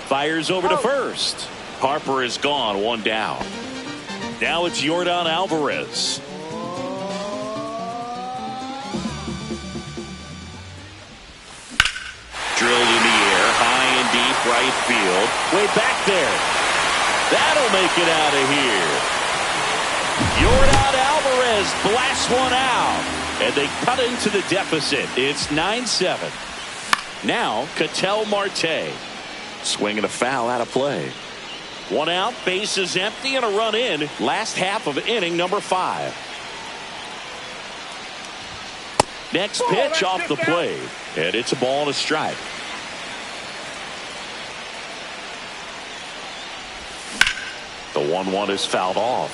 fires over to first. Harper is gone, one down. Now it's Yordan Alvarez. Drilled in the air, high and deep right field. Way back there. That'll make it out of here. Yordan Alvarez blasts one out. And they cut into the deficit. It's 9-7. Now, Ketel Marte. Swinging a foul out of play. One out, bases empty, and a run in. Last half of inning number 5. Next pitch off the plate. And it's a ball and a strike. The 1-1 is fouled off.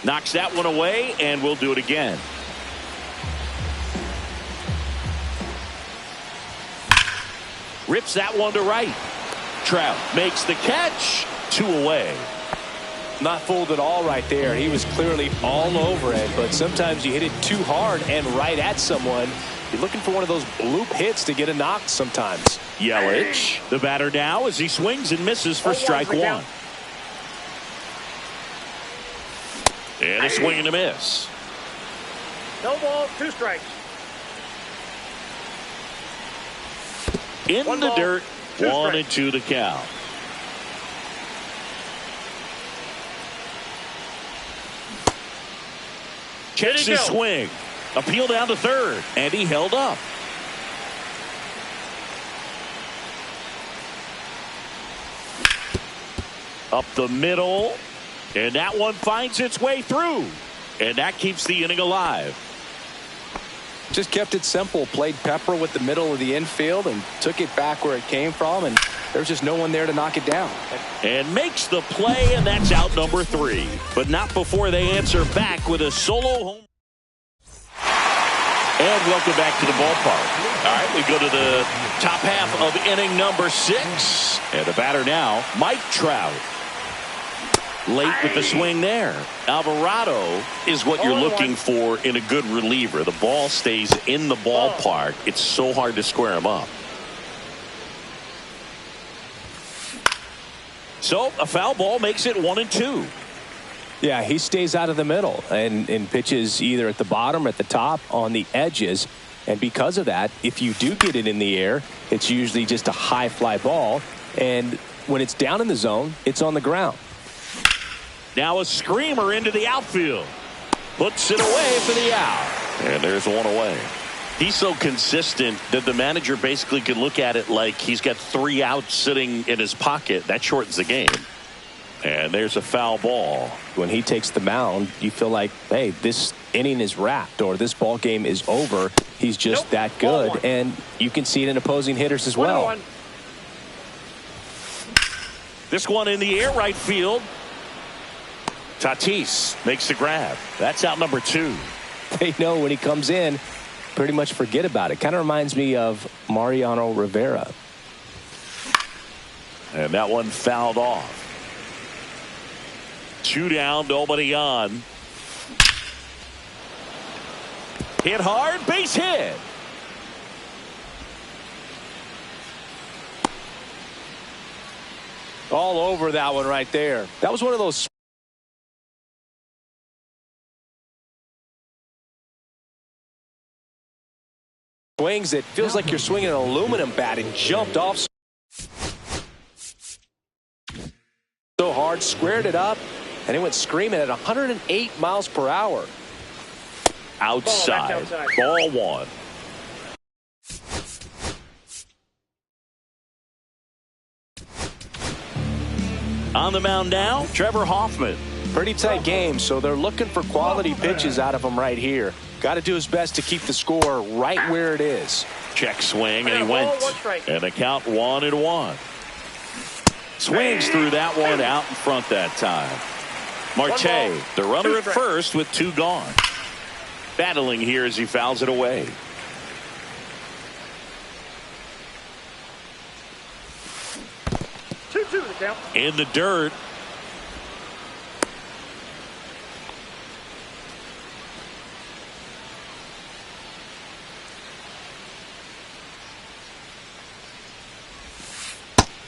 Knocks that one away, and we'll do it again. Rips that one to right. Trout makes the catch. 2 away. Not fooled at all right there. He was clearly all over it, but sometimes you hit it too hard and right at someone. You're looking for one of those bloop hits to get a knock sometimes. Yelich, the batter now as he swings and misses for strike 1. And a swing and a miss. No ball, 2 strikes. In One the ball, dirt, 2 1 strikes. and 2 the count. Checks his swing. Appeal down to third. And he held up. Up the middle. And that one finds its way through. And that keeps the inning alive. Just kept it simple. Played pepper with the middle of the infield and took it back where it came from. And there's just no one there to knock it down. And makes the play, and that's out number 3. But not before they answer back with a solo home. And welcome back to the ballpark. All right, we go to the top half of inning number 6. And the batter now, Mike Trout. Late with the swing there. Alvarado is what you're looking for in a good reliever. The ball stays in the ballpark. It's so hard to square him up. So a foul ball makes it 1 and 2. Yeah, he stays out of the middle and pitches either at the bottom or at the top on the edges. And because of that, if you do get it in the air, it's usually just a high fly ball. And when it's down in the zone, it's on the ground. Now a screamer into the outfield. Puts it away for the out. And there's one away. He's so consistent that the manager basically can look at it like he's got 3 outs sitting in his pocket. That shortens the game. And there's a foul ball. When he takes the mound, you feel like, hey, this inning is wrapped or this ball game is over. He's just that good. And you can see it in opposing hitters as well. This one in the air right field. Tatis makes the grab. That's out number 2. They know when he comes in, pretty much forget about it. Kind of reminds me of Mariano Rivera. And that one fouled off. 2 down, nobody on. Hit hard, base hit. All over that one right there. That was one of those swings that feels like you're swinging an aluminum bat and jumped off so hard, squared it up, and it went screaming at 108 miles per hour. Outside. Ball one. On the mound now, Trevor Hoffman. Pretty tight game, so they're looking for quality pitches out of him right here. Got to do his best to keep the score right where it is. Check swing, and he went. And the count 1-1. Swings through that one out in front that time. Marte, the runner at first with 2 gone. Battling here as he fouls it away. In the dirt.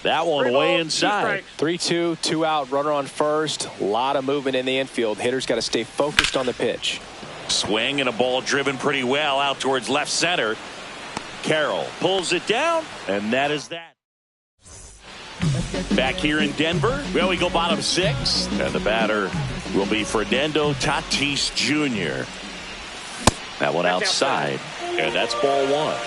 That one way inside. 3-2, 2 out, runner on first. A lot of movement in the infield. Hitters got to stay focused on the pitch. Swing and a ball driven pretty well out towards left center. Carroll pulls it down, and that is that. Back here in Denver, well, we go bottom 6, and the batter will be Fernando Tatis Jr. That one outside, and that's ball 1.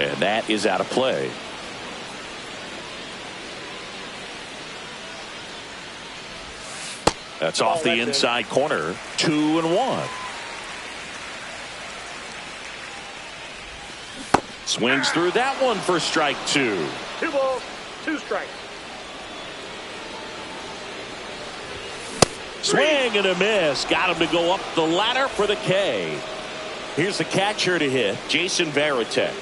And that is out of play. That's off the inside corner. 2-1. Swings through that one for strike 2. 2 balls, 2 strikes. Swing and a miss. Got him to go up the ladder for the K. Here's the catcher to hit, Jason Varitek.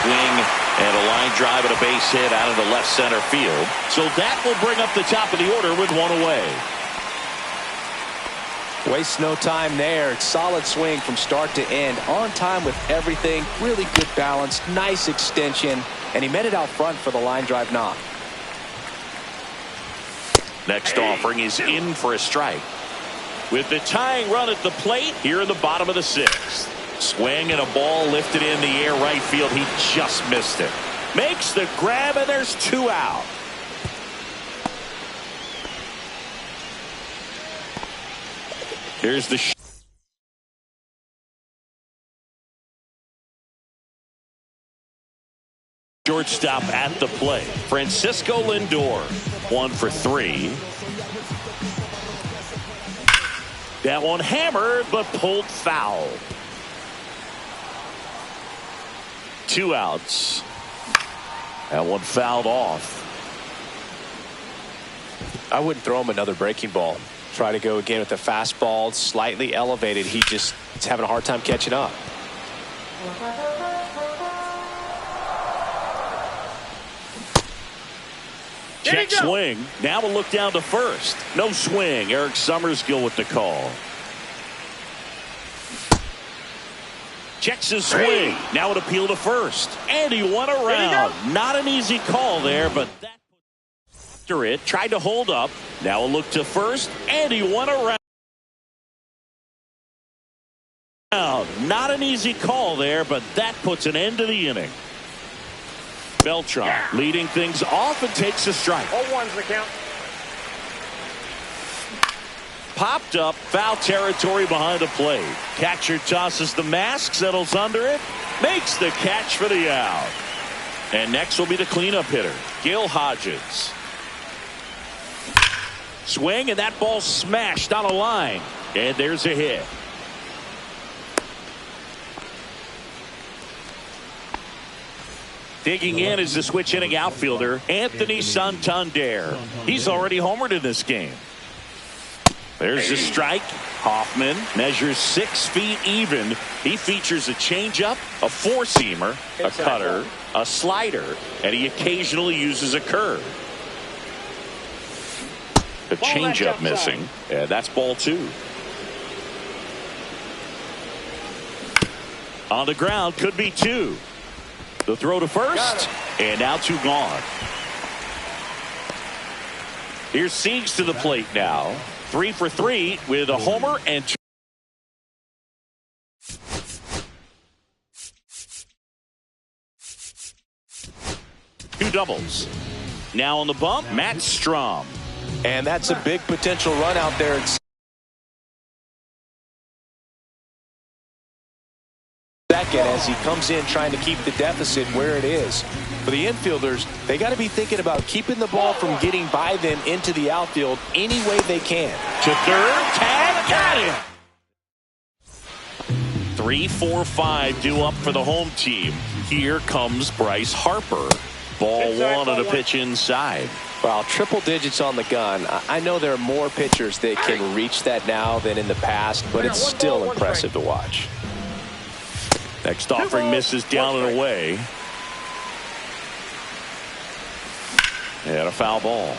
Swing and a line drive and a base hit out of the left center field. So that will bring up the top of the order with 1 away. Waste no time there. Solid swing from start to end. On time with everything. Really good balance. Nice extension. And he met it out front for the line drive knock. Next offering is in for a strike. With the tying run at the plate here in the bottom of the 6th. Swing and a ball lifted in the air right field. He just missed it. Makes the grab, and there's 2 out. Here's the shortstop at the plate. Francisco Lindor, 1 for 3. That one hammered, but pulled foul. 2 outs. That one fouled off. I wouldn't throw him another breaking ball. Try to go again with the fastball, slightly elevated. He's having a hard time catching up. Check swing. Now we'll look down to first. No swing. Eric Summerskill with the call. Checks his swing. Now an appeal to first. And he went around. Not an easy call there, but that after it. Tried to hold up. Now a look to first. And he went around. Not an easy call there, but that puts an end to the inning. Beltran leading things off and takes a strike. 0-1's the count. Popped up, foul territory behind the plate. Catcher tosses the mask, settles under it, makes the catch for the out. And next will be the cleanup hitter, Gil Hodges. Swing, and that ball smashed on a line. And there's a hit. Digging in is the switch hitting outfielder, Anthony Santander. He's already homered in this game. There's a strike. Hoffman measures 6 feet even. He features a changeup, a four-seamer, a cutter, a slider, and he occasionally uses a curve. The changeup missing, and that's ball 2. On the ground, could be 2. The throw to first, and now 2 gone. Here's Siegs to the plate now. 3 for 3 with a homer and 2 doubles. Now on the bump, Matt Strom. And that's a big potential run out there. Second, as he comes in trying to keep the deficit where it is. For the infielders, they got to be thinking about keeping the ball from getting by them into the outfield any way they can. To third, tag, got him. 3, 4, 5 due up for the home team. Here comes Bryce Harper. Ball 1 on a pitch inside. Well, triple digits on the gun. I know there are more pitchers that can reach that now than in the past, but it's still impressive to watch. Next offering misses down and away. And a foul ball.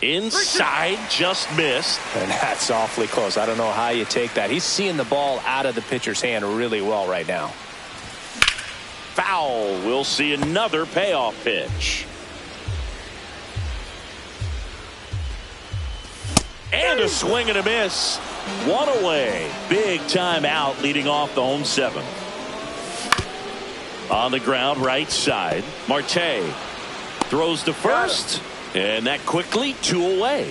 Inside, just missed. And that's awfully close. I don't know how you take that. He's seeing the ball out of the pitcher's hand really well right now. Foul. We'll see another payoff pitch. And a swing and a miss. 1 away. Big time out leading off the home 7th. On the ground, right side. Marte throws to first. And that quickly 2 away.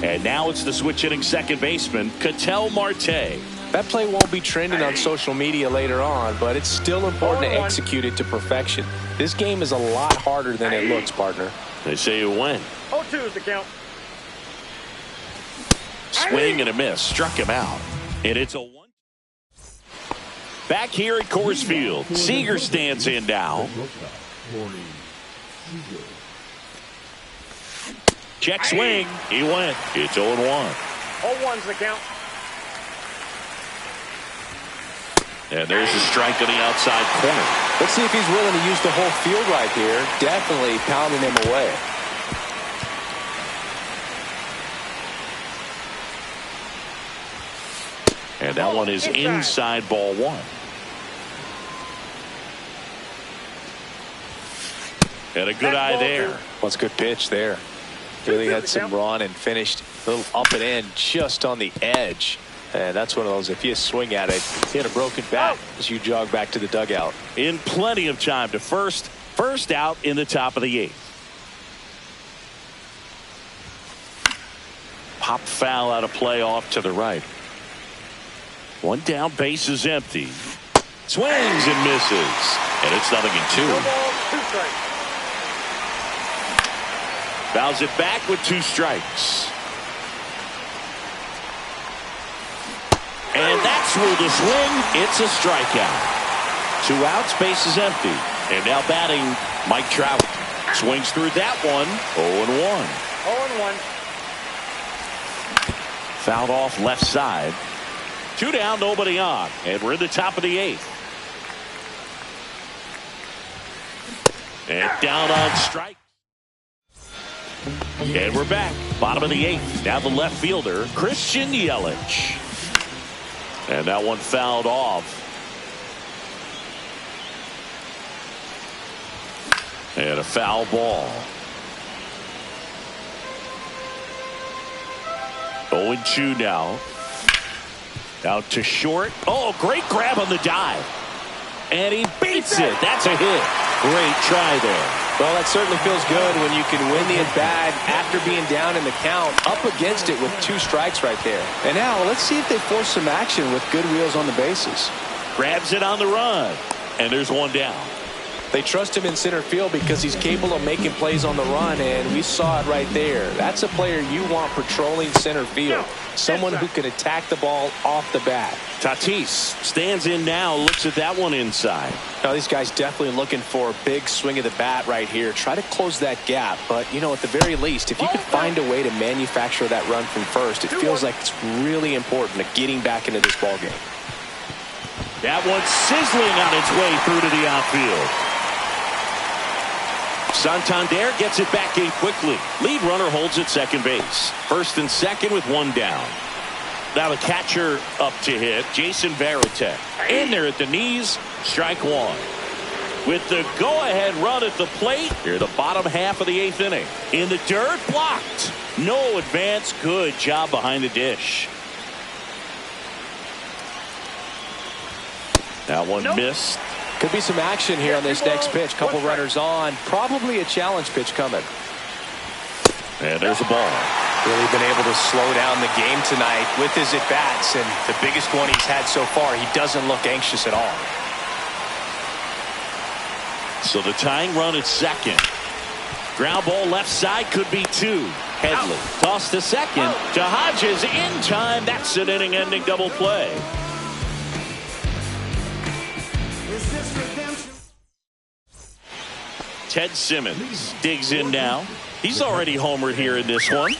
And now it's the switch hitting second baseman, Ketel Marte. That play won't be trending on social media later on, but it's still important to execute it to perfection. This game is a lot harder than it looks, partner. They say you win. 0-2 is the count. Swing and a miss. Struck him out. And it's a 1. Back here at Coors Field. Seager stands in now. Check swing. He went. It's 0-1. 0-1's the count. And there's a strike on the outside corner. Let's see if he's willing to use the whole field right here. Definitely pounding him away. And that one is inside ball 1. And a good eye there. What's a good pitch there. Really had some run and finished a little up and in just on the edge. And that's one of those, if you swing at it, hit a broken bat as you jog back to the dugout. In plenty of time to first out in the top of the 8th. Pop foul out of play off to the right. 1 down, base is empty. Swings and misses. And it's 0-2. 2 strikes. Fouls it back with 2 strikes. And that's where the swing. It's a strikeout. 2 outs, base is empty. And now batting, Mike Trout. Swings through that one. 0-1. 0-1. Fouled off left side. 2 down, nobody on. And we're in the top of the 8th. And down on strike. And we're back. Bottom of the 8th. Now the left fielder, Christian Yelich. And that one fouled off. And a foul ball. 0-2 now. Out to short. Oh, great grab on the dive. And he beats it. That's a hit. Great try there. Well, that certainly feels good when you can win the at-bat after being down in the count, up against it with 2 strikes right there. And now let's see if they force some action with good wheels on the bases. Grabs it on the run. And there's 1 down. They trust him in center field because he's capable of making plays on the run, and we saw it right there. That's a player you want patrolling center field, someone who can attack the ball off the bat. Tatis stands in now, looks at that one inside. Now, these guys definitely looking for a big swing of the bat right here. Try to close that gap, but, you know, at the very least, if you could find a way to manufacture that run from first, it feels like it's really important to getting back into this ballgame. That one sizzling on its way through to the outfield. Santander gets it back in quickly. Lead runner holds at second base. First and second with one down. Now the catcher up to hit, Jason Varitek. In there at the knees, strike one. With the go-ahead run at the plate, here the bottom half of the eighth inning. In the dirt, blocked. No advance, good job behind the dish. That one missed. Could be some action here on this next pitch. Couple runners on. Probably a challenge pitch coming. And there's a ball. Really been able to slow down the game tonight with his at-bats. And the biggest one he's had so far, he doesn't look anxious at all. So the tying run at second. Ground ball left side, could be two. Headley tossed to second. To Hodges in time. That's an inning-ending double play. Ted Simmons digs in now. He's already homered here in this one.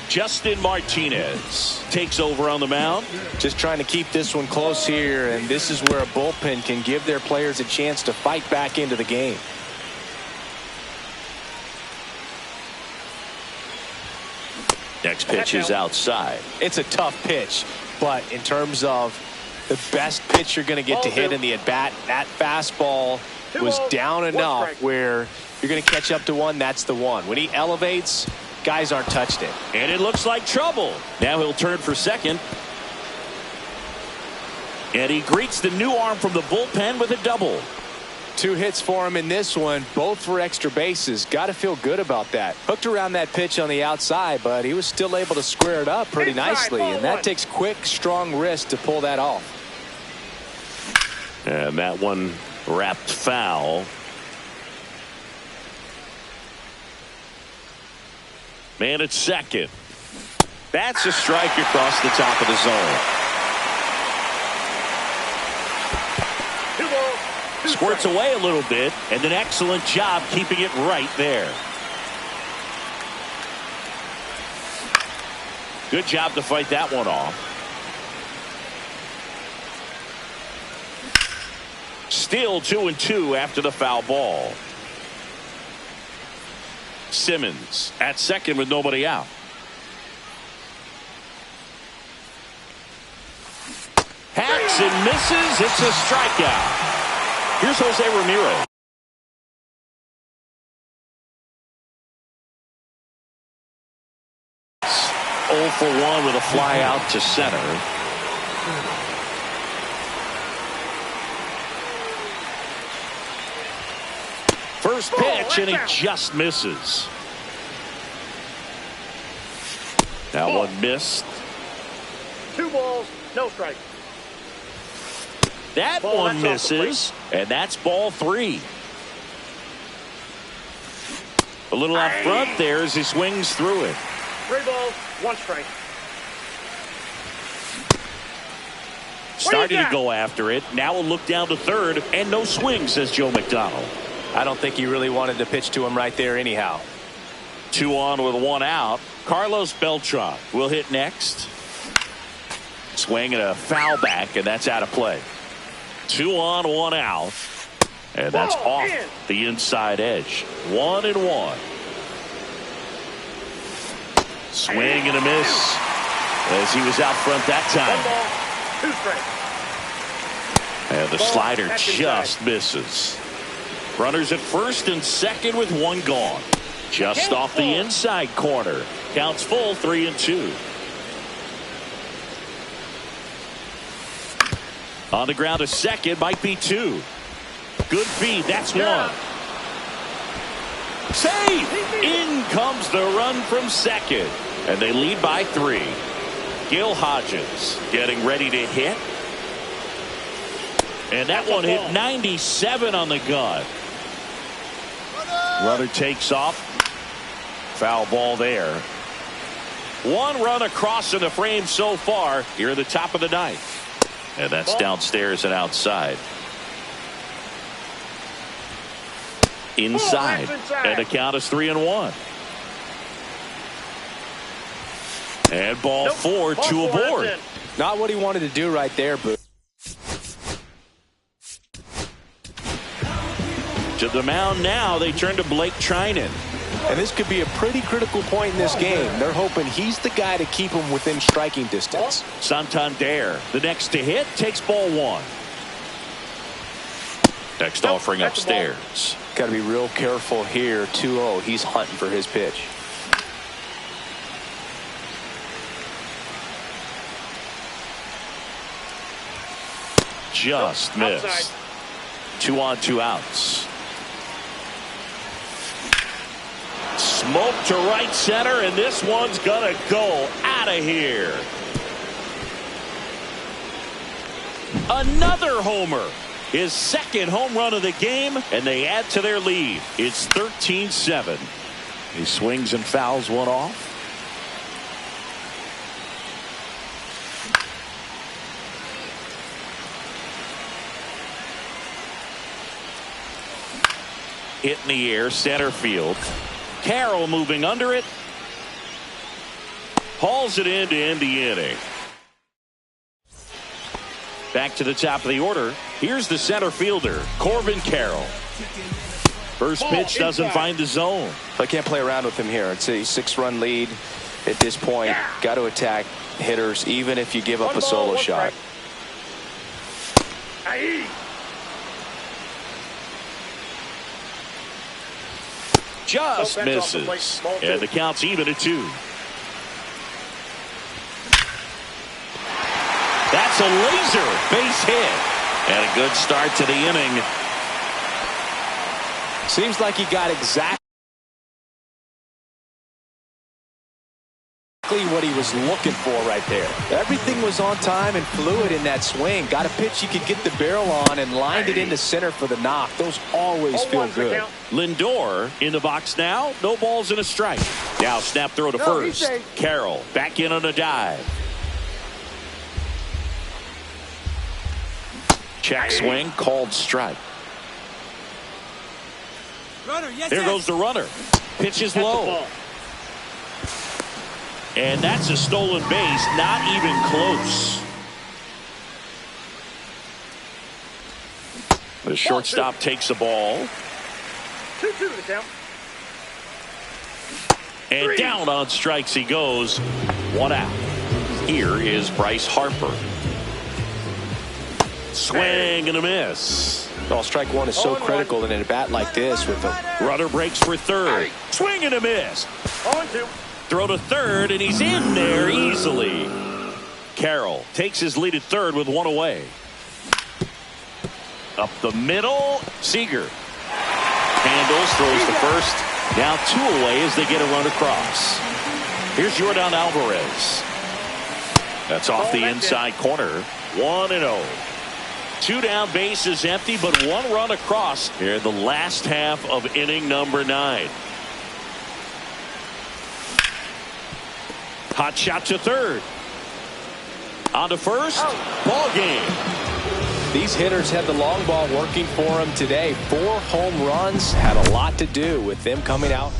Justin Martinez takes over on the mound. Just trying to keep this one close here, and this is where a bullpen can give their players a chance to fight back into the game. Next pitch is outside. It's a tough pitch, but in terms of the best pitch you're going to get to hit in the at-bat, that fastball was down enough where you're going to catch up to one. That's the one. When he elevates, guys aren't touched it. And it looks like trouble. Now he'll turn for second. And he greets the new arm from the bullpen with a double. 2 hits for him in this one, both for extra bases. Got to feel good about that. Hooked around that pitch on the outside, but he was still able to square it up pretty nicely. And that takes quick, strong wrist to pull that off. And that one wrapped foul. Man at second. That's a strike across the top of the zone. Squirts away a little bit, and an excellent job keeping it right there. Good job to fight that one off. Still 2-2 after the foul ball. Simmons at second with nobody out. Hacks and misses. It's a strikeout. Here's Jose Ramirez. Oh for 1 with a fly out to center. First pitch, and he just misses. That one missed. 2 balls, no strike. That one misses, and that's ball 3. A little out front there as he swings through it. 3 balls, 1 strike. Starting to go after it. Now we'll look down to third, and no swing, says Joe McDonald. I don't think he really wanted to pitch to him right there anyhow. 2 on with 1 out. Carlos Beltran will hit next. Swing and a foul back, and that's out of play. 2 on, 1 out. And that's off the inside edge. 1-1. Swing and a miss as he was out front that time. 1 ball, 2 strikes. And the slider just misses. Runners at first and second with 1 gone. Just off the inside corner. Counts full, 3-2. On the ground to second, might be 2. Good feed, that's 1. Safe! In comes the run from second. And they lead by 3. Gil Hodges getting ready to hit. And that one hit 97 on the gun. Runner takes off. Foul ball there. One run across in the frame so far here at the top of the ninth. And that's downstairs and outside. Inside. And the count is 3-1. And ball four, two aboard. Not what he wanted to do right there, but to the mound now, they turn to Blake Trinan. And this could be a pretty critical point in this game. They're hoping he's the guy to keep them within striking distance. Santander, the next to hit, takes ball one. Next offering upstairs. Got to be real careful here. 2-0. He's hunting for his pitch. Just missed. 2 on, 2 outs. Smoke to right center, and this one's gonna go out of here. Another homer. His second home run of the game, and they add to their lead. It's 13-7. He swings and fouls one off. Hit in the air, center field. Carroll moving under it. Hauls it in to end the inning. Back to the top of the order. Here's the center fielder, Corbin Carroll. First pitch doesn't find the zone. I can't play around with him here. It's a 6-run lead at this point. Got to attack hitters, even if you give up a solo shot. Just misses. And the count's even at 2. That's a laser base hit. And a good start to the inning. Seems like he got exactly what he was looking for right there. Everything was on time and fluid in that swing. Got a pitch he could get the barrel on and lined it into center for the knock. Those always feel good. Lindor in the box now. No balls and a strike. Now snap throw to first. Carroll back in on a dive. Check swing, called strike. There goes the runner. Pitch is low. And that's a stolen base, not even close. The shortstop takes the ball. 2-2 to the count. And down on strikes he goes. 1 out. Here is Bryce Harper. Swing and a miss. Well, strike one is so critical in a bat like this with a runner breaks for third. Swing and a miss. 0-2. Throw to third, and he's in there easily. Carroll takes his lead at third with 1 away. Up the middle, Seager handles, throws to first. Now 2 away as they get a run across. Here's Yordan Alvarez. That's off the inside corner. 1-0. 2 down, bases empty, but 1 run across here in the last half of inning number 9. Hot shot to third. On to first. Ball game. These hitters had the long ball working for them today. 4 home runs had a lot to do with them coming out.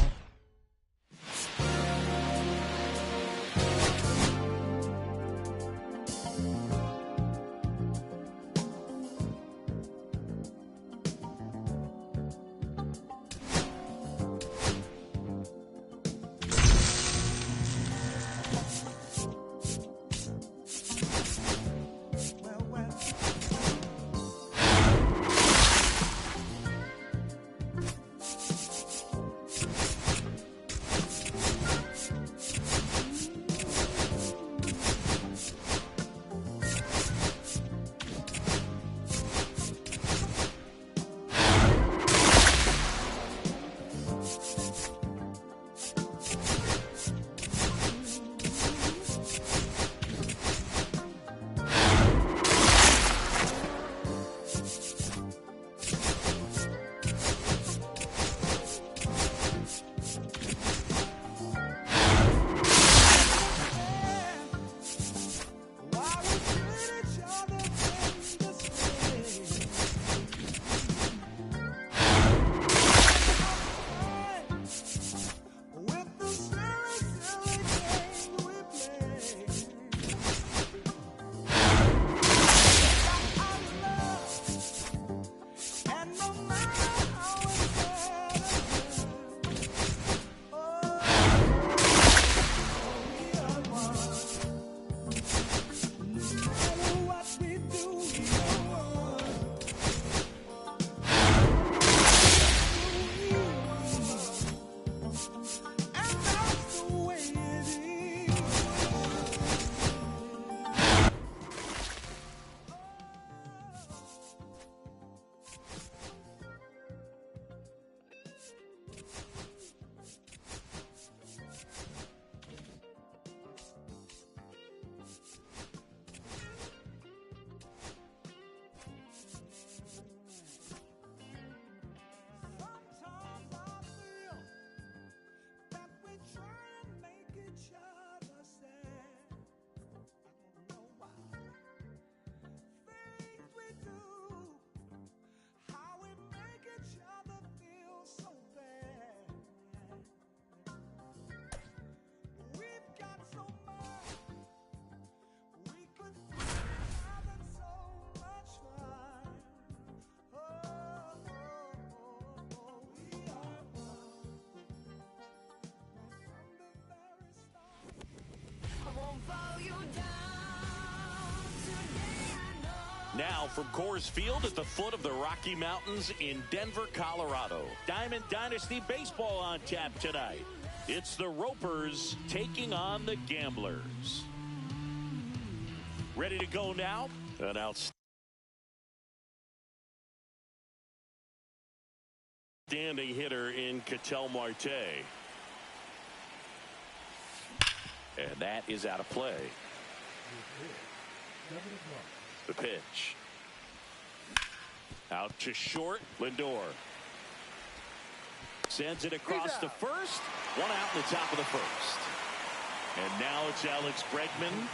Now from Coors Field at the foot of the Rocky Mountains in Denver, Colorado. Diamond Dynasty Baseball on tap tonight. It's the Ropers taking on the Gamblers. Ready to go now? An outstanding hitter in Ketel Marte. And that is out of play. The pitch. Out to short. Lindor sends it across to first. One out in the top of the first. And now it's Alex Bregman.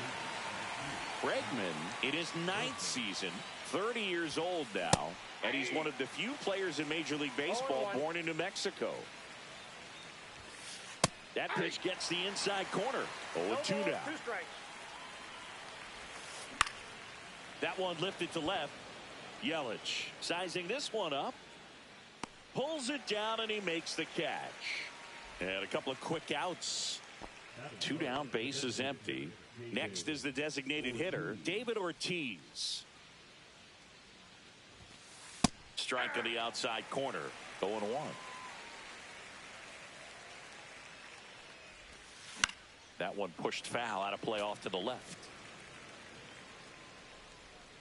Bregman in his 9th season, 30 years old now, and he's one of the few players in Major League Baseball born in New Mexico. That pitch gets the inside corner. 0-2 now. 2 strikes. That one lifted to left. Yelich sizing this one up. Pulls it down and he makes the catch. And a couple of quick outs. 2 down, bases empty. Next is the designated hitter, David Ortiz. Strike on the outside corner. 0-1. That one pushed foul, out of play off to the left.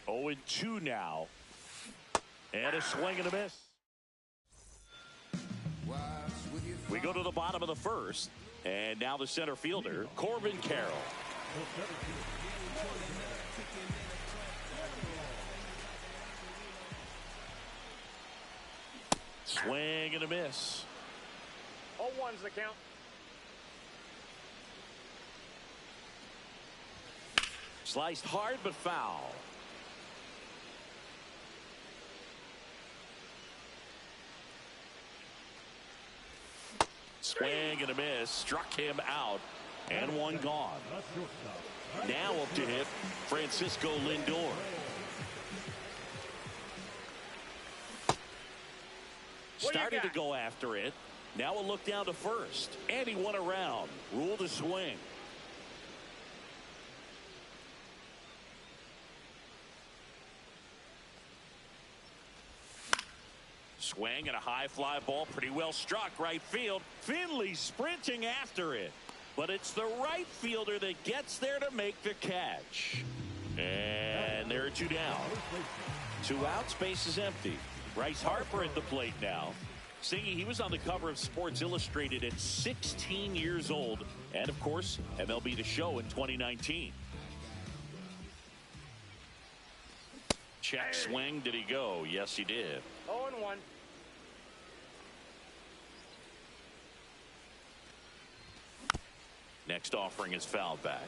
0-2 now. And a swing and a miss. We go to the bottom of the first. And now the center fielder, Corbin Carroll. Swing and a miss. 0-1's the count. Sliced hard but foul. Swing and a miss. Struck him out. And one gone. Now up to hit Francisco Lindor. Started to go after it. Now a look down to first. And he won around. Ruled a swing. Swing and a high fly ball, pretty well struck right field. Finley sprinting after it, but it's the right fielder that gets there to make the catch. And there are 2 down. 2 outs, base is empty. Bryce Harper at the plate now. Singing, he was on the cover of Sports Illustrated at 16 years old, and of course MLB The Show in 2019. Check swing. Did he go? Yes, he did. 0-1. Next offering is fouled back.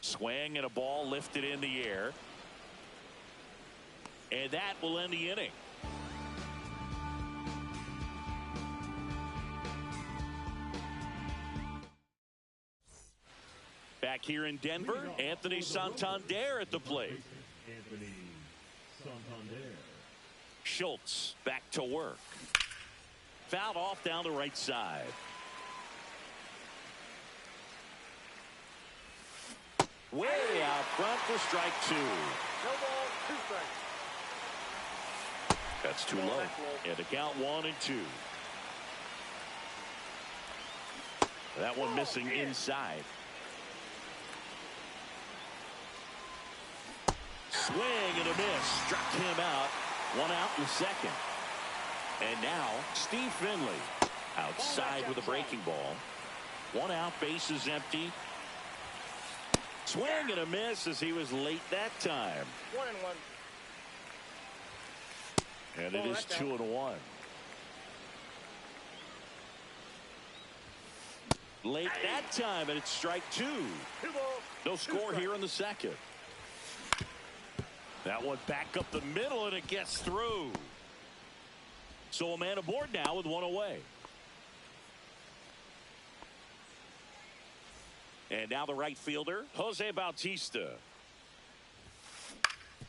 Swing and a ball lifted in the air. And that will end the inning. Back here in Denver, Anthony Santander at the plate. Anthony Santander. Schultz back to work. Fouled off down the right side. Way out front for strike 2. No ball, 2 strikes. That's too low. And the count 1-2. That one missing inside. Swing and a miss. Struck him out. 1 out in the second. And now Steve Finley outside with a breaking ball. 1 out, bases empty. Swing and a miss as he was late that time. 1-1. And it is 2-1. Late that time, and it's strike 2. 2 balls. No score here in the second. That one back up the middle, and it gets through. So a man aboard now with 1 away. And now the right fielder, Jose Bautista.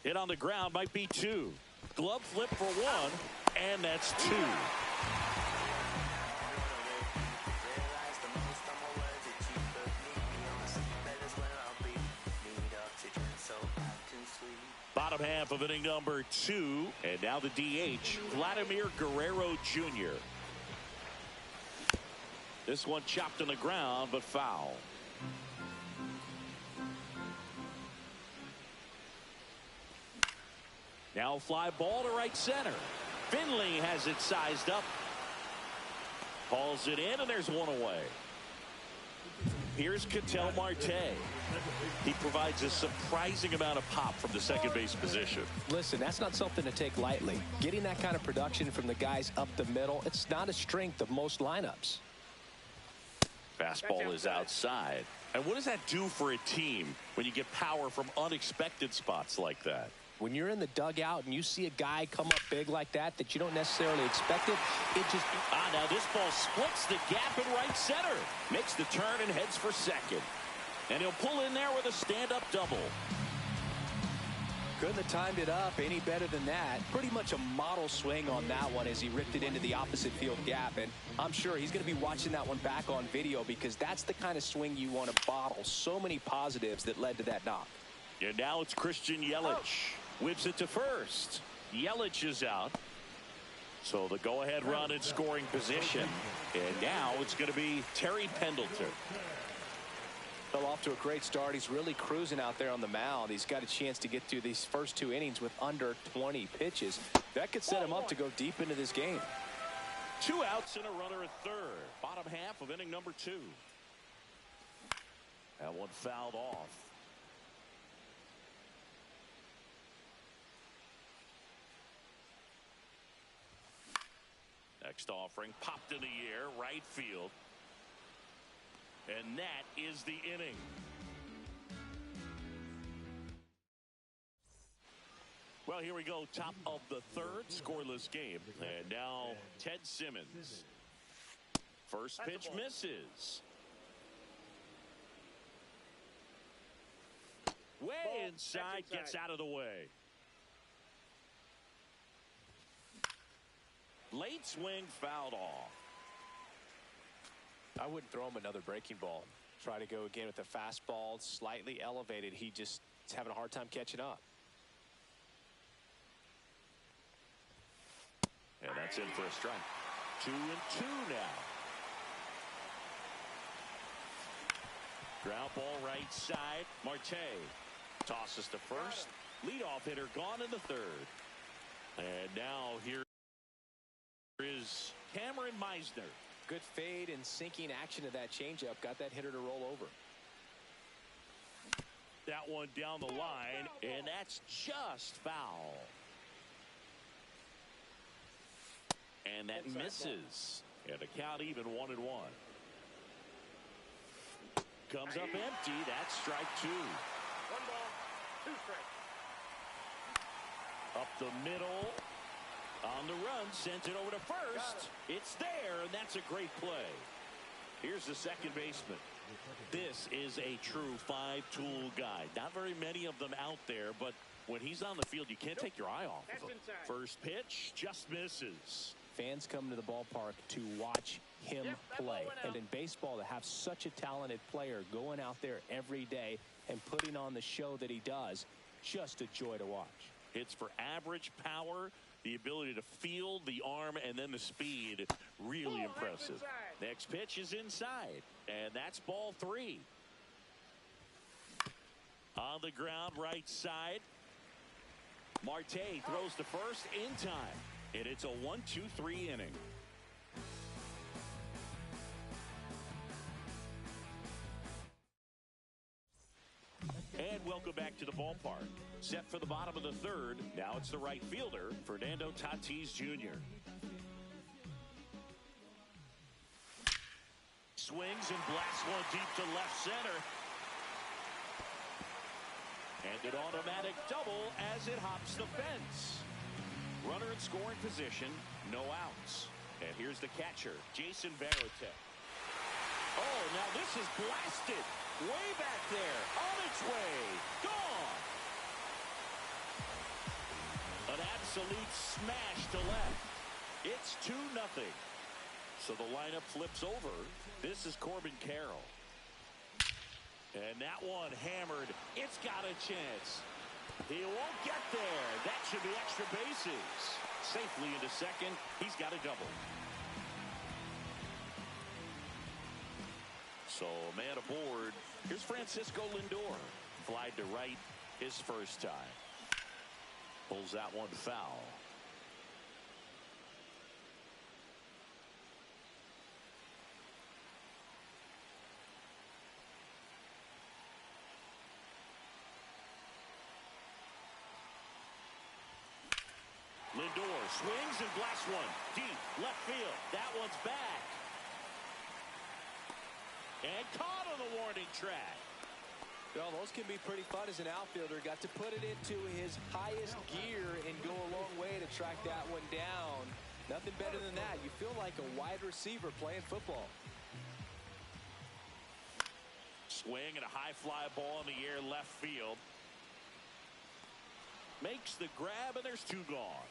Hit on the ground, might be 2. Glove flip for one, and that's two. Bottom half of inning number 2, and now the DH, Vladimir Guerrero Jr. This one chopped on the ground, but foul. Now fly ball to right center. Finley has it sized up. Hauls it in, and there's one away. Here's Ketel Marte. He provides a surprising amount of pop from the second base position. Listen, that's not something to take lightly. Getting that kind of production from the guys up the middle, it's not a strength of most lineups. Fastball is outside. And what does that do for a team when you get power from unexpected spots like that? When you're in the dugout and you see a guy come up big like that you don't necessarily expect it, it just... Now this ball splits the gap in right center. Makes the turn and heads for second. And he'll pull in there with a stand-up double. Couldn't have timed it up any better than that. Pretty much a model swing on that one as he ripped it into the opposite field gap. And I'm sure he's going to be watching that one back on video because that's the kind of swing you want to bottle. So many positives that led to that knock. And now it's Christian Yelich. Whips it to first. Yelich is out. So the go-ahead run in scoring position. And now it's going to be Terry Pendleton. Fell off to a great start. He's really cruising out there on the mound. He's got a chance to get through these first 2 innings with under 20 pitches. That could set him up to go deep into this game. 2 outs and a runner at third. Bottom half of inning number 2. That one fouled off. Next offering popped in the air, right field. And that is the inning. Well, here we go. Top of the third, scoreless game. And now Ted Simmons. First pitch misses. Way inside, gets out of the way. Late swing fouled off. I wouldn't throw him another breaking ball. Try to go again with the fastball slightly elevated. He just is having a hard time catching up. And that's in for a strike. 2-2 now. Ground ball right side. Marte tosses to first. Leadoff hitter gone in the third. And now here is Cameron Meisner. Good fade and sinking action of that changeup. Got that hitter to roll over. That one down the line, and that's just foul. And that misses. And the count even 1-1. Comes up empty. That's strike 2. 1 ball, 2 strikes. Up the middle. On the run, sent it over to first. It's there, and that's a great play. Here's the second baseman. This is a true 5-tool guy. Not very many of them out there, but when he's on the field, you can't take your eye off of him. First pitch just misses. Fans come to the ballpark to watch him play. And in baseball, to have such a talented player going out there every day and putting on the show that he does, just a joy to watch. Hits for average power, the ability to field, the arm, and then the speed. Really impressive. Next pitch is inside, and that's ball 3. On the ground, right side. Marte throws to first in time, and it's a 1-2-3 inning. And welcome back to the ballpark. Set for the bottom of the third. Now it's the right fielder, Fernando Tatis Jr. Swings and blasts one deep to left center. And an automatic double as it hops the fence. Runner in scoring position, no outs. And here's the catcher, Jason Varitek. Oh, now this is blasted. Way back there, on its way, gone. An makes a lead smash to left. It's 2-0. So the lineup flips over. This is Corbin Carroll. And that one hammered. It's got a chance. He won't get there. That should be extra bases. Safely into second. He's got a double. So man aboard. Here's Francisco Lindor. Flied to right his first time. Pulls that one foul. Lindor swings and blasts one deep left field. That one's back. And caught on the warning track. Well, those can be pretty fun as an outfielder. Got to put it into his highest gear and go a long way to track that one down. Nothing better than that. You feel like a wide receiver playing football. Swing and a high fly ball in the air left field. Makes the grab, and there's two gone.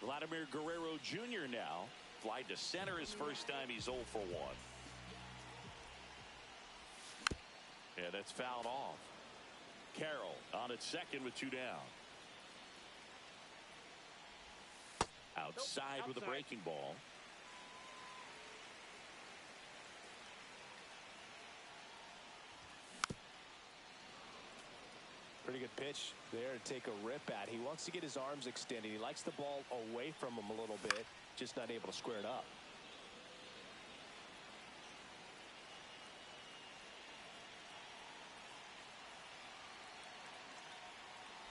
Vladimir Guerrero Jr. now. Flied to center his first time. He's 0 for 1. And that's fouled off. Carroll on at second with 2 down. Outside with a breaking ball. Pretty good pitch there to take a rip at. He wants to get his arms extended. He likes the ball away from him a little bit, just not able to square it up.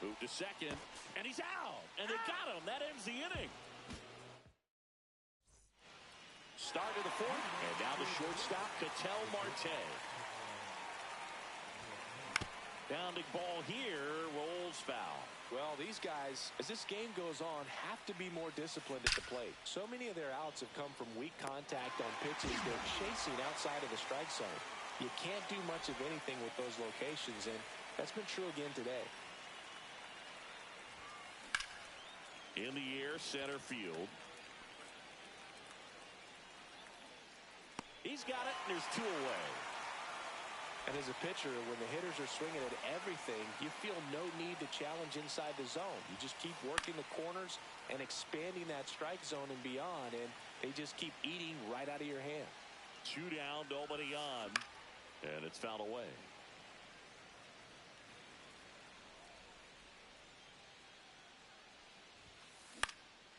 Moved to second, and he's out. And they got him. That ends the inning. Start of the fourth, and now the shortstop, Ketel Marte. Bounding ball here, rolls foul. Well, these guys, as this game goes on, have to be more disciplined at the plate. So many of their outs have come from weak contact on pitches they're chasing outside of the strike zone. You can't do much of anything with those locations, and that's been true again today. In the air, center field. He's got it, and there's 2 away. And as a pitcher, when the hitters are swinging at everything, you feel no need to challenge inside the zone. You just keep working the corners and expanding that strike zone and beyond, and they just keep eating right out of your hand. 2 down, nobody on, and it's fouled away.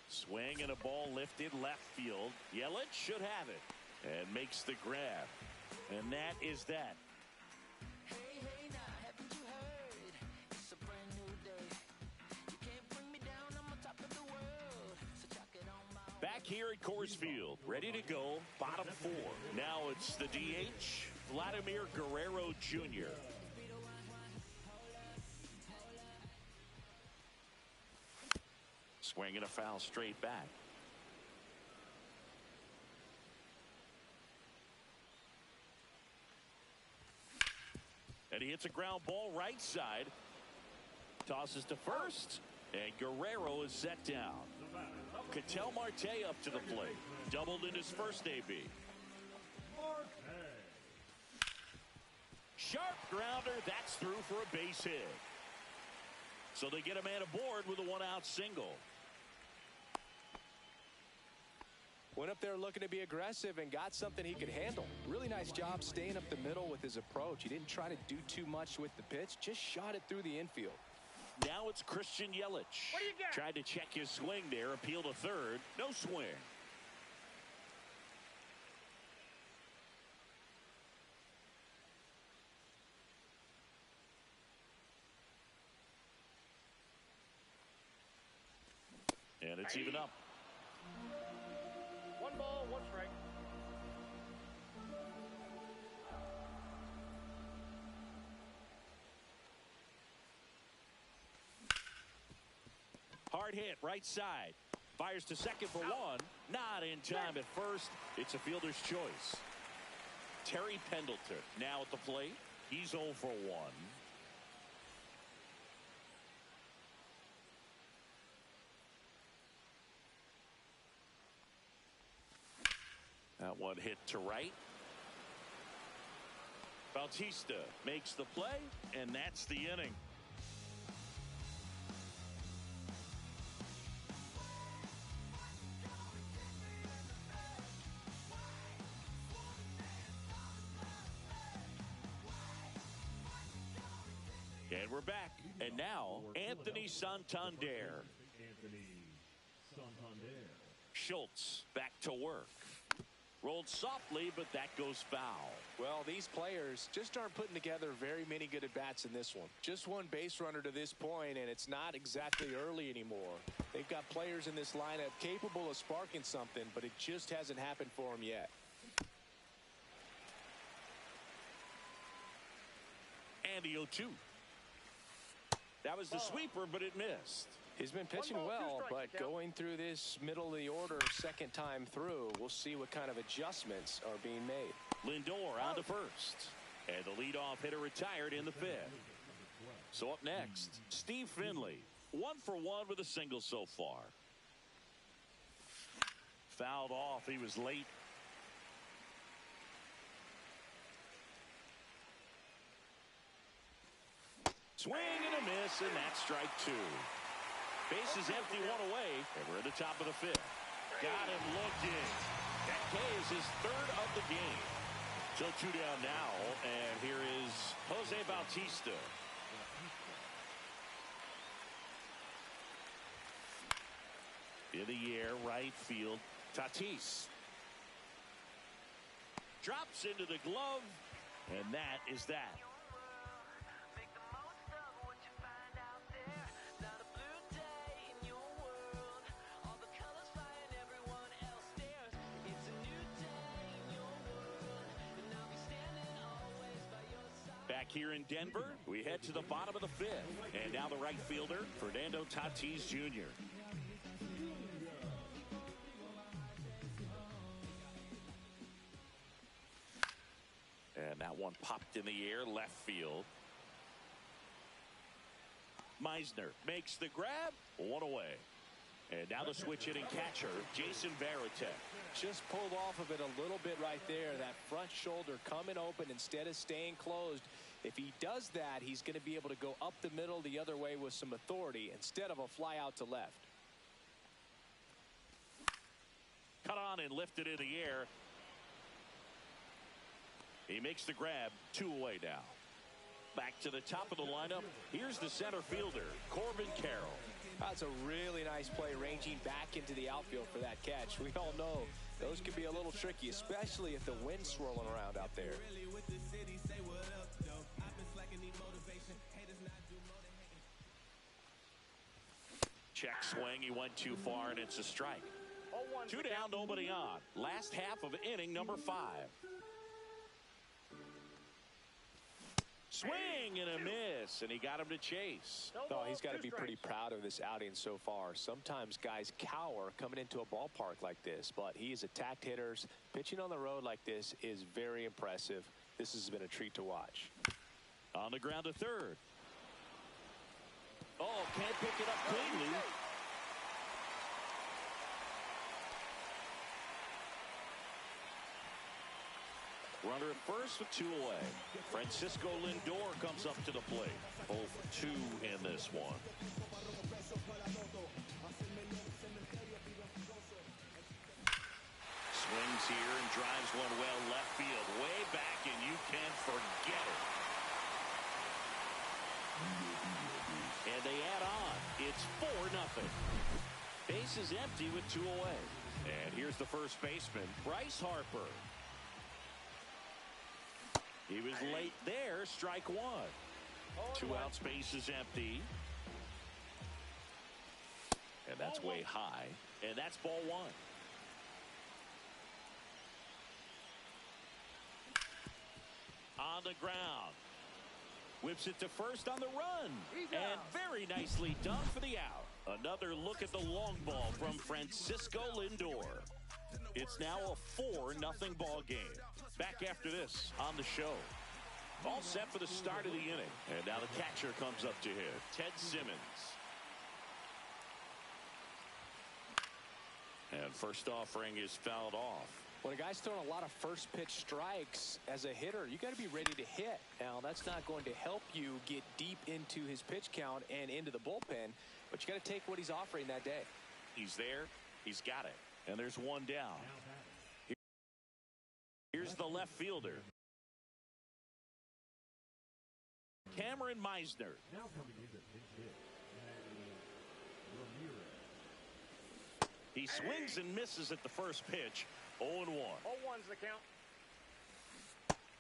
Swing and a ball lifted left field. Yelich should have it and makes the grab. And that is that. Hey, hey, now, haven't you heard? It's a brand new day. You can't bring me down, I'm on top of the world. So chuck it on my Back here at Coors Field, ready to go, bottom 4. Now it's the DH, Vladimir Guerrero Jr. Swing and a foul straight back. And he hits a ground ball right side. Tosses to first. And Guerrero is set down. Ketel Marte up to the plate. Doubled in his first AB. Sharp grounder. That's through for a base hit. So they get a man aboard with a 1-out single. Went up there looking to be aggressive and got something he could handle. Really nice job staying up the middle with his approach. He didn't try to do too much with the pitch, just shot it through the infield. Now it's Christian Yelich. What do you got? Tried to check his swing there, appeal to third. No swing. And it's even up. 1 ball, 1 strike. Hard hit, right side. Fires to second for 1. Not in time at first. It's a fielder's choice. Terry Pendleton now at the plate. He's 0 for 1. That one hit to right. Bautista makes the play, and that's the inning. And we're back. And now, Anthony Santander. Anthony Santander. Schultz back to work. Rolled softly, but that goes foul. Well, these players just aren't putting together very many good at-bats in this one. Just one base runner to this point, and it's not exactly early anymore. They've got players in this lineup capable of sparking something, but it just hasn't happened for them yet. And the 0-2. That was the sweeper, but it missed. He's been pitching well, but going through this middle of the order second time through, we'll see what kind of adjustments are being made. Lindor on to first. And the leadoff hitter retired in the fifth. So up next, Steve Finley. 1 for 1 with a single so far. Fouled off. He was late. Swing and a miss, and that's strike 2. Bases empty, 1 away, and we're at the top of the fifth. Got him looking. That K is his 3rd of the game. So 2 down now, and here is Jose Bautista. In the air, right field. Tatis. Drops into the glove, and that is that. Back here in Denver, we head to the bottom of the fifth. And now the right fielder, Fernando Tatis Jr. And that one popped in the air, left field. Meisner makes the grab, 1 away. And now the switch hitting catcher, Jason Varitek. Just pulled off of it a little bit right there. That front shoulder coming open instead of staying closed. If he does that, he's going to be able to go up the middle the other way with some authority instead of a fly out to left. Cut on and lifted in the air. He makes the grab, 2 away now. Back to the top of the lineup. Here's the center fielder, Corbin Carroll. That's a really nice play, ranging back into the outfield for that catch. We all know those can be a little tricky, especially if the wind's swirling around out there. Check swing. He went too far, and it's a strike. 2 down, nobody on. Last half of inning number 5. Swing and a miss, and he got him to chase. Oh, he's got to be pretty proud of this outing so far. Sometimes guys cower coming into a ballpark like this, but he's attacked hitters. Pitching on the road like this is very impressive. This has been a treat to watch. On the ground to third. Oh, can't pick it up cleanly. Runner at first with 2 away. Francisco Lindor comes up to the plate. 0 for 2 in this one. Swings here and drives one well left field. Way back, and you can forget it. And they add on. It's 4-0. Base is empty with 2 away. And here's the first baseman, Bryce Harper. He was late there, strike 1. 2 outs, base is empty. And that's way high. And that's ball 1. On the ground. Whips it to first on the run. And very nicely done for the out. Another look at the long ball from Francisco Lindor. It's now a 4-0 ball game. Back after this on the show. All set for the start of the inning. And now the catcher comes up to hit, Ted Simmons. And first offering is fouled off. When a guy's throwing a lot of first pitch strikes as a hitter, you got to be ready to hit. Now, that's not going to help you get deep into his pitch count and into the bullpen, but you got to take what he's offering that day. He's there. He's got it. And there's one down. Here's the left fielder, Cameron Meisner. Now coming in to pinch hit, Ramirez. He swings and misses at the first pitch. 0-1. 0-1's the count.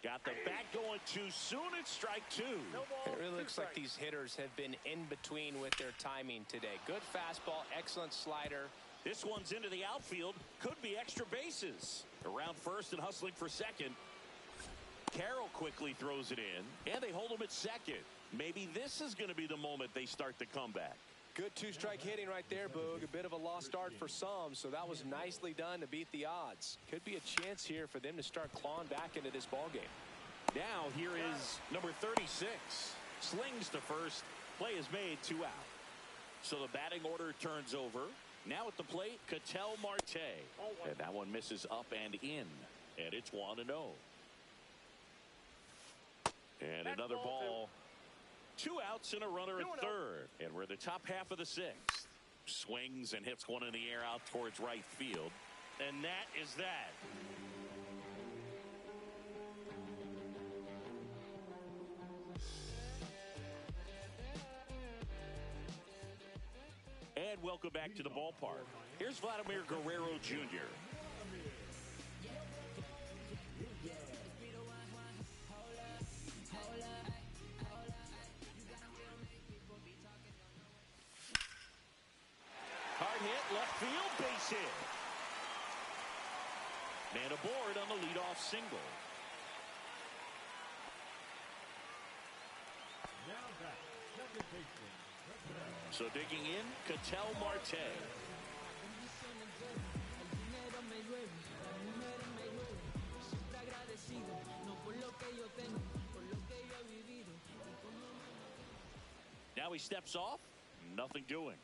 Got the bat going too soon. It's strike two. No ball, It really two looks like strikes. these hitters have been in between with their timing today. Good fastball, excellent slider. This one's into the outfield. Could be extra bases. Around first and hustling for second. Carroll quickly throws it in, and they hold him at second. Maybe this is going to be the moment they start the comeback. Good two-strike hitting right there, Boog. A bit of a lost start for some, so that was nicely done to beat the odds. Could be a chance here for them to start clawing back into this ballgame. Now here is number 36. Slings to first. Play is made, 2 out. So the batting order turns over. Now at the plate, Ketel Marte. And that one misses up and in. And it's 1-0. And another ball. 2 outs and a runner at third. And we're in the top half of the 6th. Swings and hits one in the air out towards right field. And that is that. And welcome back to the ballpark. Here's Vladimir Guerrero Jr. Hard hit, left field, base hit. Man aboard on the leadoff single. Now back, second baseman. So digging in, Ketel Marte. Now he steps off, nothing doing.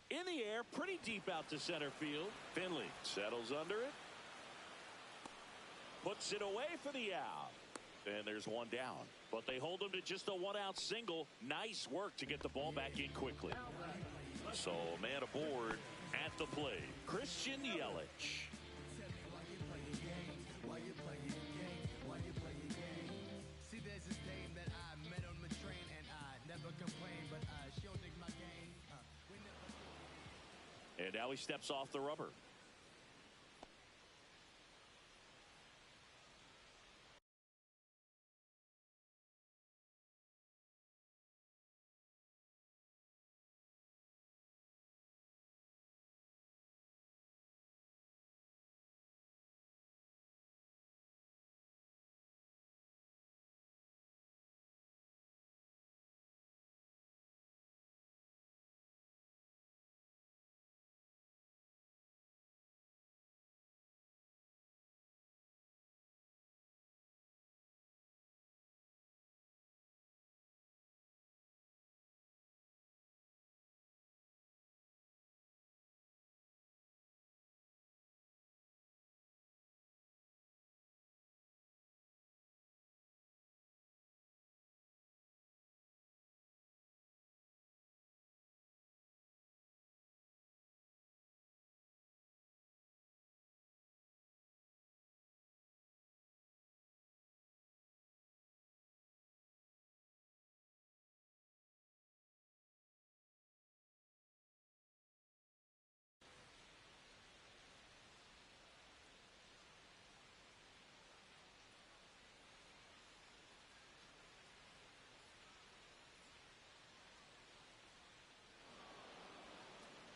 In the air, pretty deep out to center field. Finley settles under it. Puts it away for the out. And there's one down. But they hold him to just a 1-out single. Nice work to get the ball back in quickly. So a man aboard at the plate. Christian Yelich. See, there's this dame that I met on the train, and I never complain, but she'll dig my game. And now he steps off the rubber.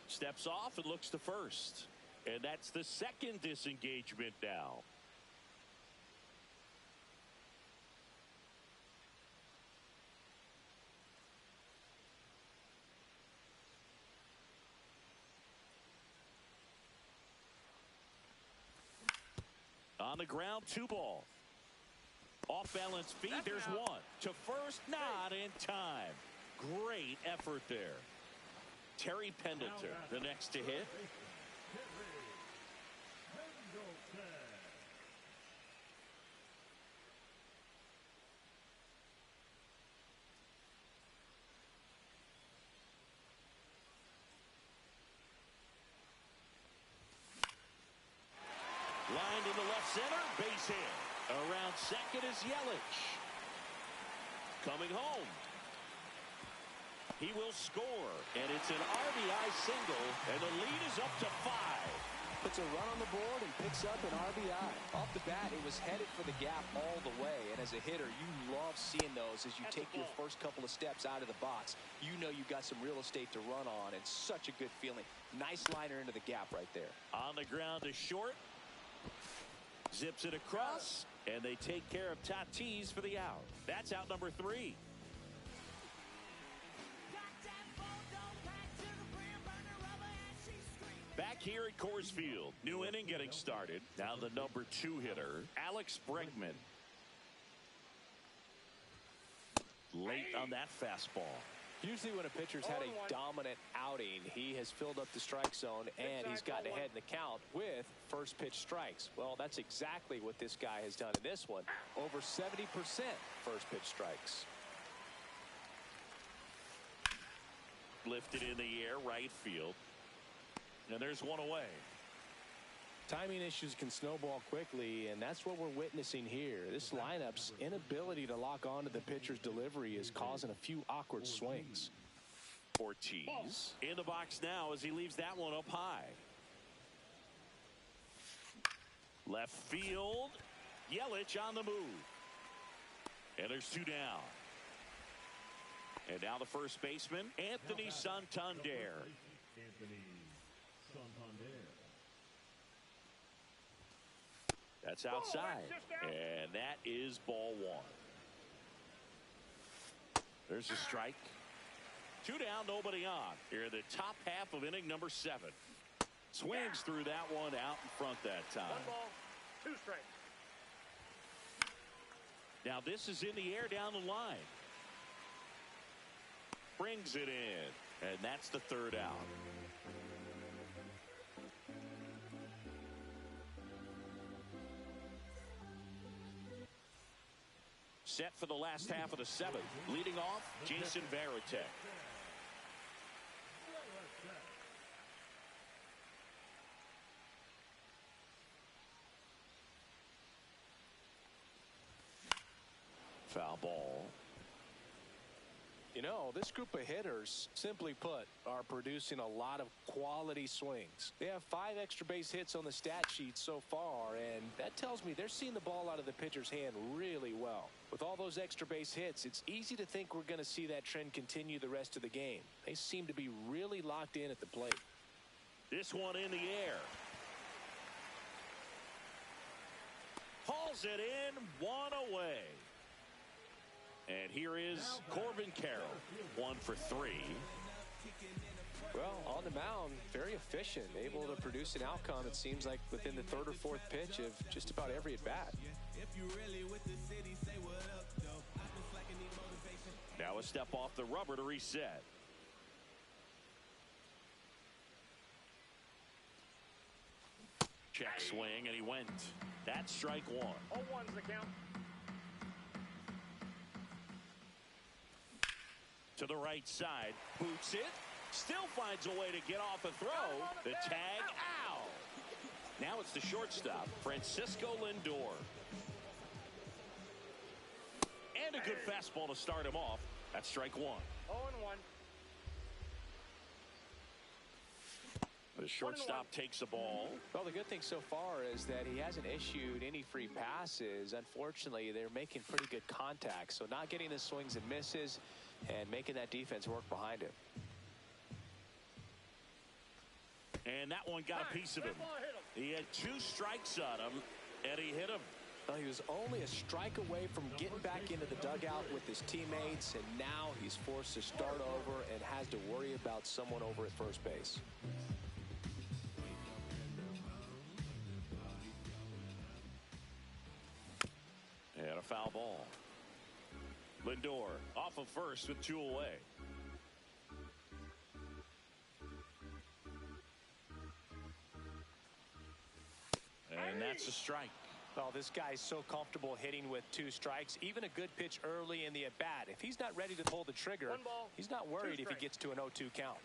Steps off and looks to first. And that's the second disengagement now. On the ground, 2 ball. Off balance feet. There's one. To first, not in time. Great effort there. Terry Pendleton, the next to hit. Lined in the left center, base hit. Around second is Yelich. Coming home. He will score, and it's an RBI single, and the lead is up to 5. Puts a run on the board and picks up an RBI. Off the bat, it was headed for the gap all the way, and as a hitter, you love seeing those as you take your first couple of steps out of the box. You know you've got some real estate to run on, and such a good feeling. Nice liner into the gap right there. On the ground to short. Zips it across, and they take care of Tatis for the out. That's out number 3. Back here at Coors Field, new inning getting started. Now the number 2 hitter, Alex Bregman. Late on that fastball. Usually when a pitcher's had a dominant outing, he has filled up the strike zone and he's gotten ahead in the count with first pitch strikes. Well, that's exactly what this guy has done in this one. Over 70% first pitch strikes. Lifted in the air, right field. And there's one away. Timing issues can snowball quickly, and that's what we're witnessing here. This lineup's inability to lock onto the pitcher's delivery is causing a few awkward swings. Ortiz in the box now as he leaves that one up high. Left field. Yelich on the move. And there's 2 down. And now the first baseman, Anthony Santander. Anthony Santander. That's outside. And that is ball 1. There's a strike. 2 down, nobody on. Here in the top half of inning number 7. Swings through that one out in front that time. 1 ball, 2 strikes. Now this is in the air down the line. Brings it in. And that's the 3rd out. Set for the last half of the 7th. Leading off, Jason Varitek. Foul ball. You know, this group of hitters, simply put, are producing a lot of quality swings. They have 5 extra base hits on the stat sheet so far, and that tells me they're seeing the ball out of the pitcher's hand really well. With all those extra base hits, it's easy to think we're going to see that trend continue the rest of the game. They seem to be really locked in at the plate. This one in the air. Hauls it in, 1 away. And here is Corbin Carroll, 1 for 3. Well, on the mound, very efficient, able to produce an outcome, it seems like, within the 3rd or 4th pitch of just about every at-bat. Now a step off the rubber to reset. Check swing, and he went. That's strike 1. 0-1's the count. To the right side, boots it, still finds a way to get off a throw. The tag out. Now it's the shortstop, Francisco Lindor. And a good fastball to start him off. That's strike 1. 0-1. The shortstop takes the ball. Well, the good thing so far is that he hasn't issued any free passes. Unfortunately, they're making pretty good contact, so not getting the swings and misses and making that defense work behind him. And that one got a piece of him. He had 2 strikes on him, and he hit him. Well, he was only a strike away from getting back into the dugout with his teammates, and now he's forced to start over and has to worry about someone over at first base. And a foul ball. Lindor off of first with 2 away. And that's a strike. Well, this guy's so comfortable hitting with 2 strikes. Even a good pitch early in the at-bat. If he's not ready to pull the trigger, 1 ball, he's not worried 2 if he strikes. gets to an 0-2 count.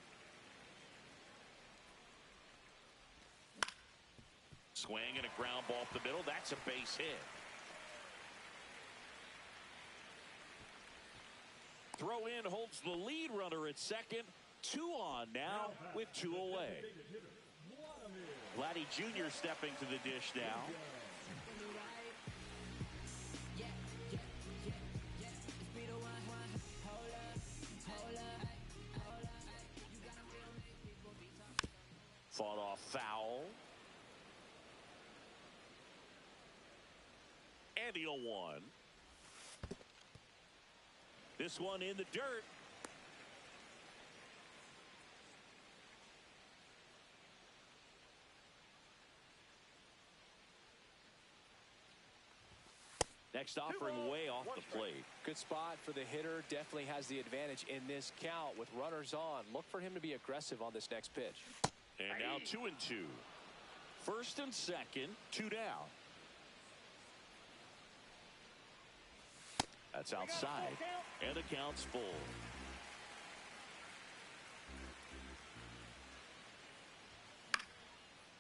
Swing and a ground ball up the middle. That's a base hit. Throw in holds the lead runner at second. 2 on now with 2 away. Vladdy Jr. stepping to the dish now. Fought off foul. And the 0-1. This one in the dirt. Next offering way off the plate. Good spot for the hitter. Definitely has the advantage in this count with runners on. Look for him to be aggressive on this next pitch. And now 2-2. First and second, 2 down. That's outside. And the count's full.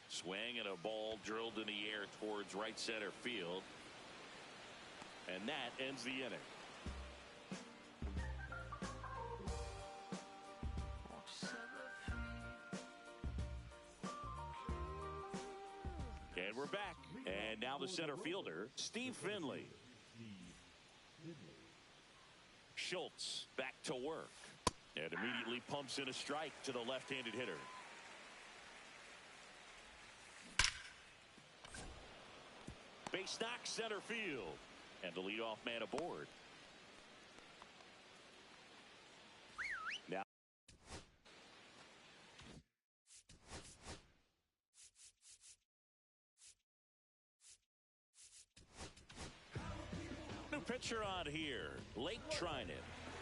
Swing and a ball drilled in the air towards right center field. And that ends the inning. And we're back. And now the center fielder, Steve Finley. Schultz back to work. And immediately pumps in a strike to the left-handed hitter. Base knock center field. And the leadoff man aboard. Now new pitcher on here, Lake Trinan.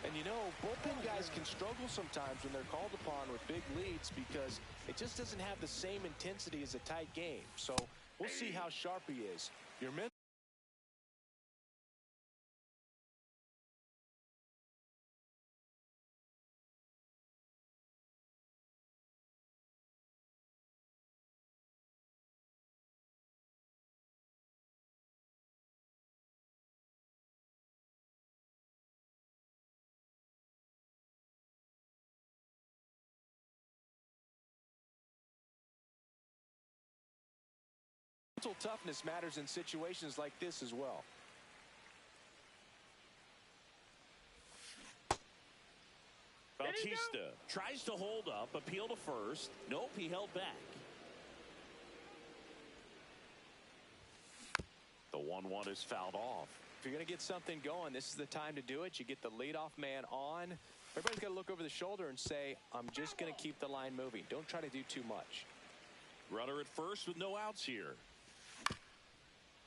And you know, bullpen guys can struggle sometimes when they're called upon with big leads because it just doesn't have the same intensity as a tight game. So we'll see how sharp he is. Your mental toughness matters in situations like this as well. Bautista tries to hold up, appeal to first. Nope, he held back. The 1-1 is fouled off. If you're going to get something going, this is the time to do it. You get the leadoff man on. Everybody's got to look over the shoulder and say, I'm just going to keep the line moving. Don't try to do too much. Runner at first with no outs here.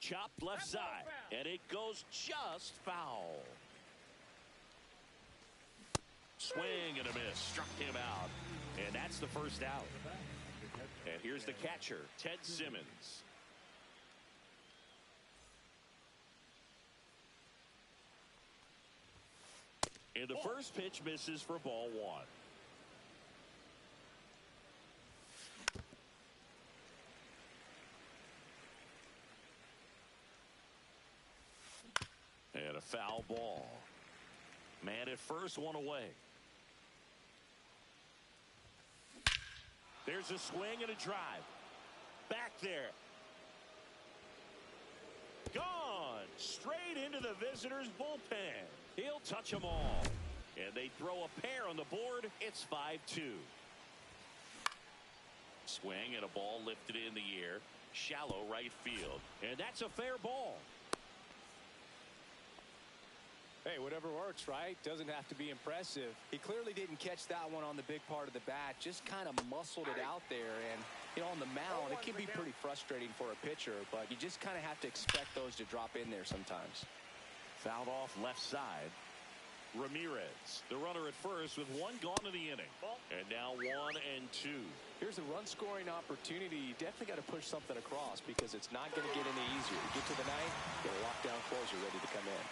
Chopped left side, and it goes just foul. Swing and a miss. Struck him out. And that's the first out. And here's the catcher, Ted Simmons. And the first pitch misses for ball 1. And a foul ball. Man at first, 1 away. There's a swing and a drive. Back there. Gone. Straight into the visitors' bullpen. He'll touch them all. And they throw a pair on the board. It's 5-2. Swing and a ball lifted in the air. Shallow right field. And that's a fair ball. Hey, whatever works, right? Doesn't have to be impressive. He clearly didn't catch that one on the big part of the bat. Just kind of muscled it out there. And, you know, on the mound, it can be pretty frustrating for a pitcher. But you just kind of have to expect those to drop in there sometimes. Fouled off left side. Ramirez, the runner at first with one gone in the inning. And now 1 and 2. Here's a run scoring opportunity. You definitely got to push something across because it's not going to get any easier. You get to the ninth, get a lockdown closer ready to come in.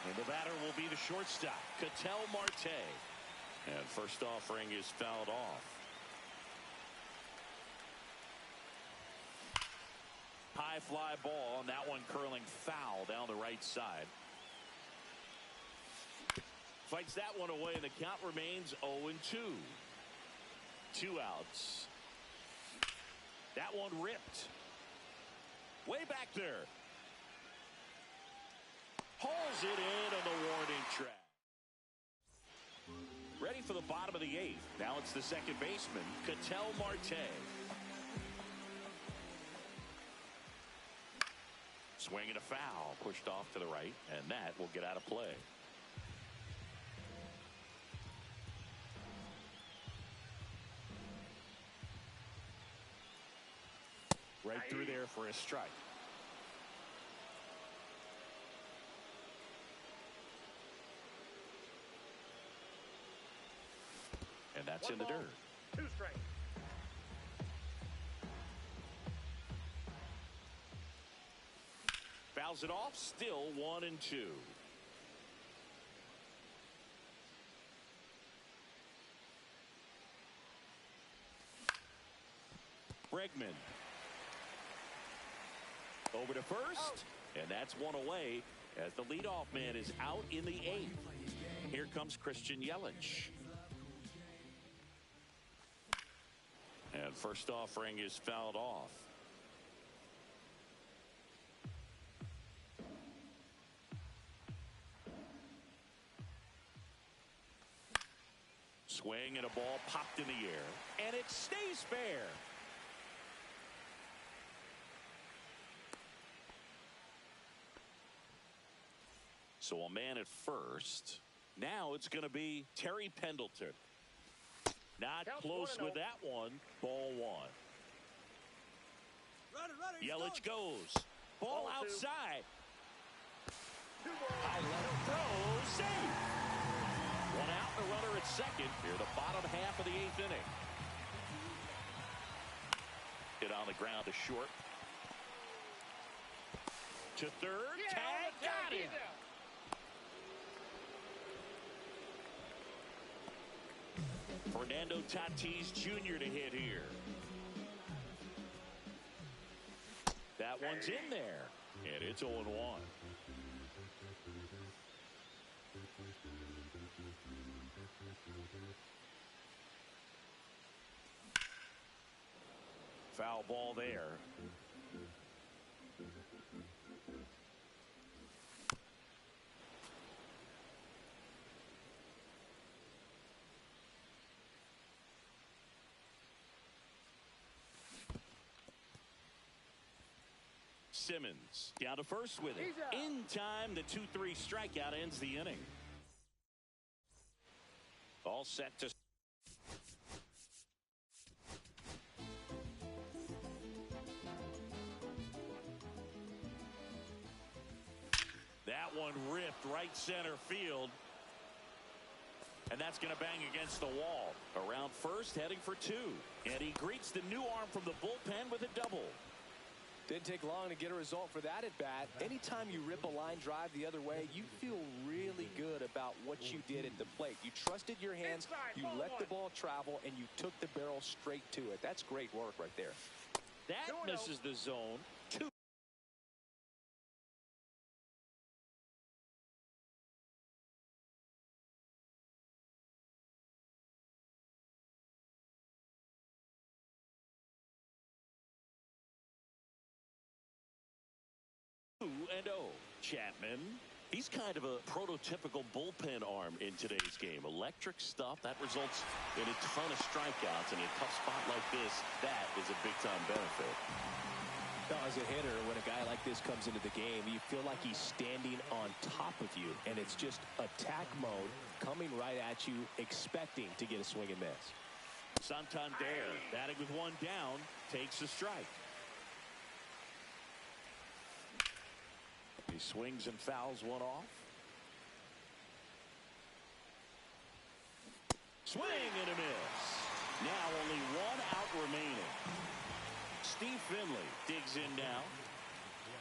And the batter will be the shortstop, Ketel Marte. And first offering is fouled off. High fly ball, and that one curling foul down the right side. Fights that one away, and the count remains 0-2. 2 outs. That one ripped. Way back there. Hauls it in on the warning track. Ready for the bottom of the 8th. Now it's the second baseman, Ketel Marte. Swing and a foul, pushed off to the right, and that will get out of play. Right through there for a strike. And that's in the dirt. 2 strikes. Fouls it off, still 1 and 2. Bregman. Over to first, and that's one away as the leadoff man is out in the 8th. Here comes Christian Yelich. And first offering is fouled off. Swing and a ball popped in the air, and it stays fair. So a man at first. Now it's going to be Terry Pendleton. Not close with that one. Ball 1. Yelich goes. Ball outside. I'll let him throw. Safe. 1 out and a runner at second. Here the bottom half of the 8th inning. Hit on the ground to short. To third. Tag. Got him. Fernando Tatis Jr. to hit here. That one's in there. And it's 0-1. Foul ball there. Simmons down to first with it. In time, the 2-3 strikeout ends the inning. All set to. That one ripped right center field. And that's going to bang against the wall. Around first, heading for 2. And he greets the new arm from the bullpen with a double. Didn't take long to get a result for that at bat. Anytime you rip a line drive the other way, you feel really good about what you did at the plate. You trusted your hands, you let the ball travel, and you took the barrel straight to it. That's great work right there. That misses the zone. 2. And 0. Chapman. He's kind of a prototypical bullpen arm in today's game. Electric stuff that results in a ton of strikeouts. In a tough spot like this, that is a big-time benefit. Now, as a hitter, when a guy like this comes into the game, you feel like he's standing on top of you, and it's just attack mode coming right at you, expecting to get a swing and miss. Santander, batting with 1 down, takes a strike. He swings and fouls one off. Swing and a miss. Now only one out remaining. Steve Finley digs in now.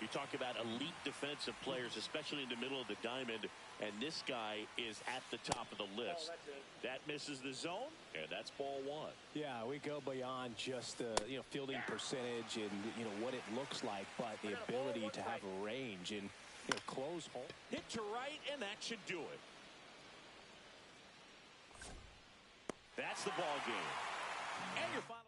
You talk about elite defensive players, especially in the middle of the diamond, and this guy is at the top of the list. That misses the zone, and that's ball one. Yeah, we go beyond just the fielding percentage and what it looks like, but the ability to have a range and close home. Hit to right, and that should do it. That's the ball game. And your final.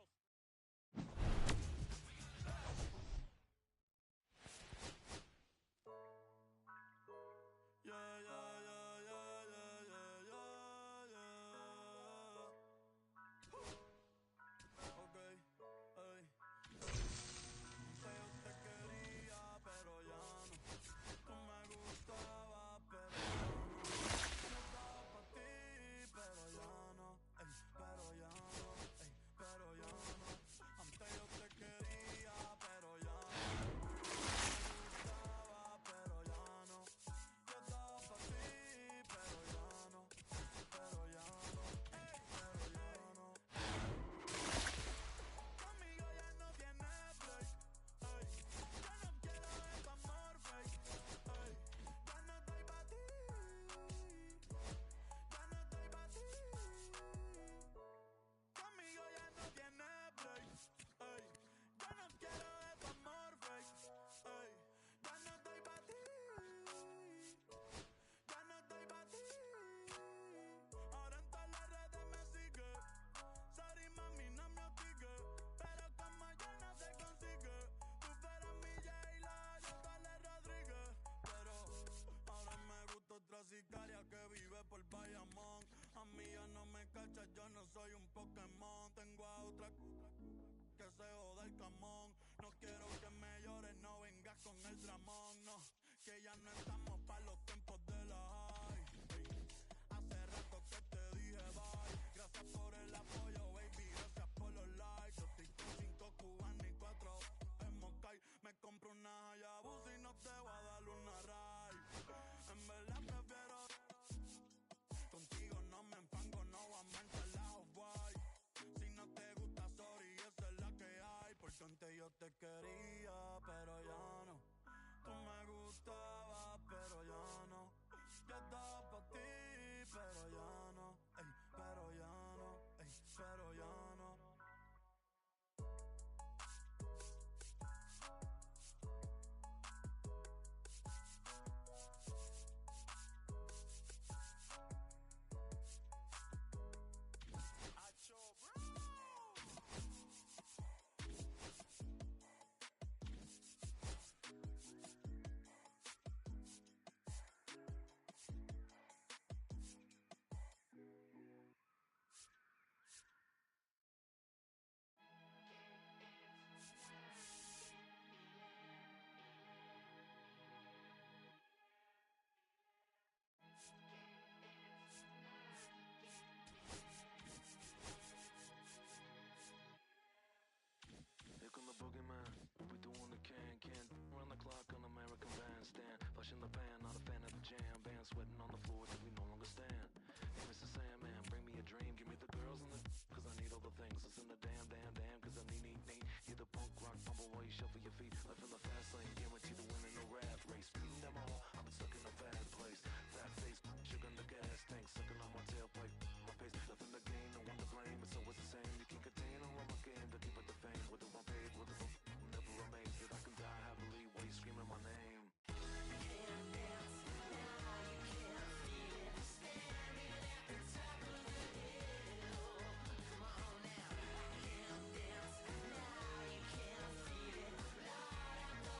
Sicaria que vive por Bayamón. A mí ya no me cachas, yo no soy un Pokémon. Tengo a otra que se joda el camón. No quiero que me llores, no vengas con el dramón. No, que ya no estamos pa' los tiempos de la high. Hace rato que te dije bye. Gracias por el apoyo, baby, gracias por los likes. Yo estoy con 5 cubanos y 4 en Moscay. Me compro una Hayabusa y no te voy a dar una ride. En verdad prefiero contigo, no me empango, no voy a manchar la off-white. Si no te gusta, sorry, esa es la que hay. Porque antes yo te quería, pero ya no. Tú me gustabas, pero ya no. Yo estaba pa' ti, pero ya no. Ey, pero ya no, ey, pero ya no. Here come the boogeyman, we doing the can run the clock on American Bandstand. Flush in the pan, not a fan of the jam. Band sweating on the floor till we no longer stand. Hey, Mr. Sandman, bring me a dream. Give me the girls and the cause I need all the things that's in the damn, cause I need. You're the punk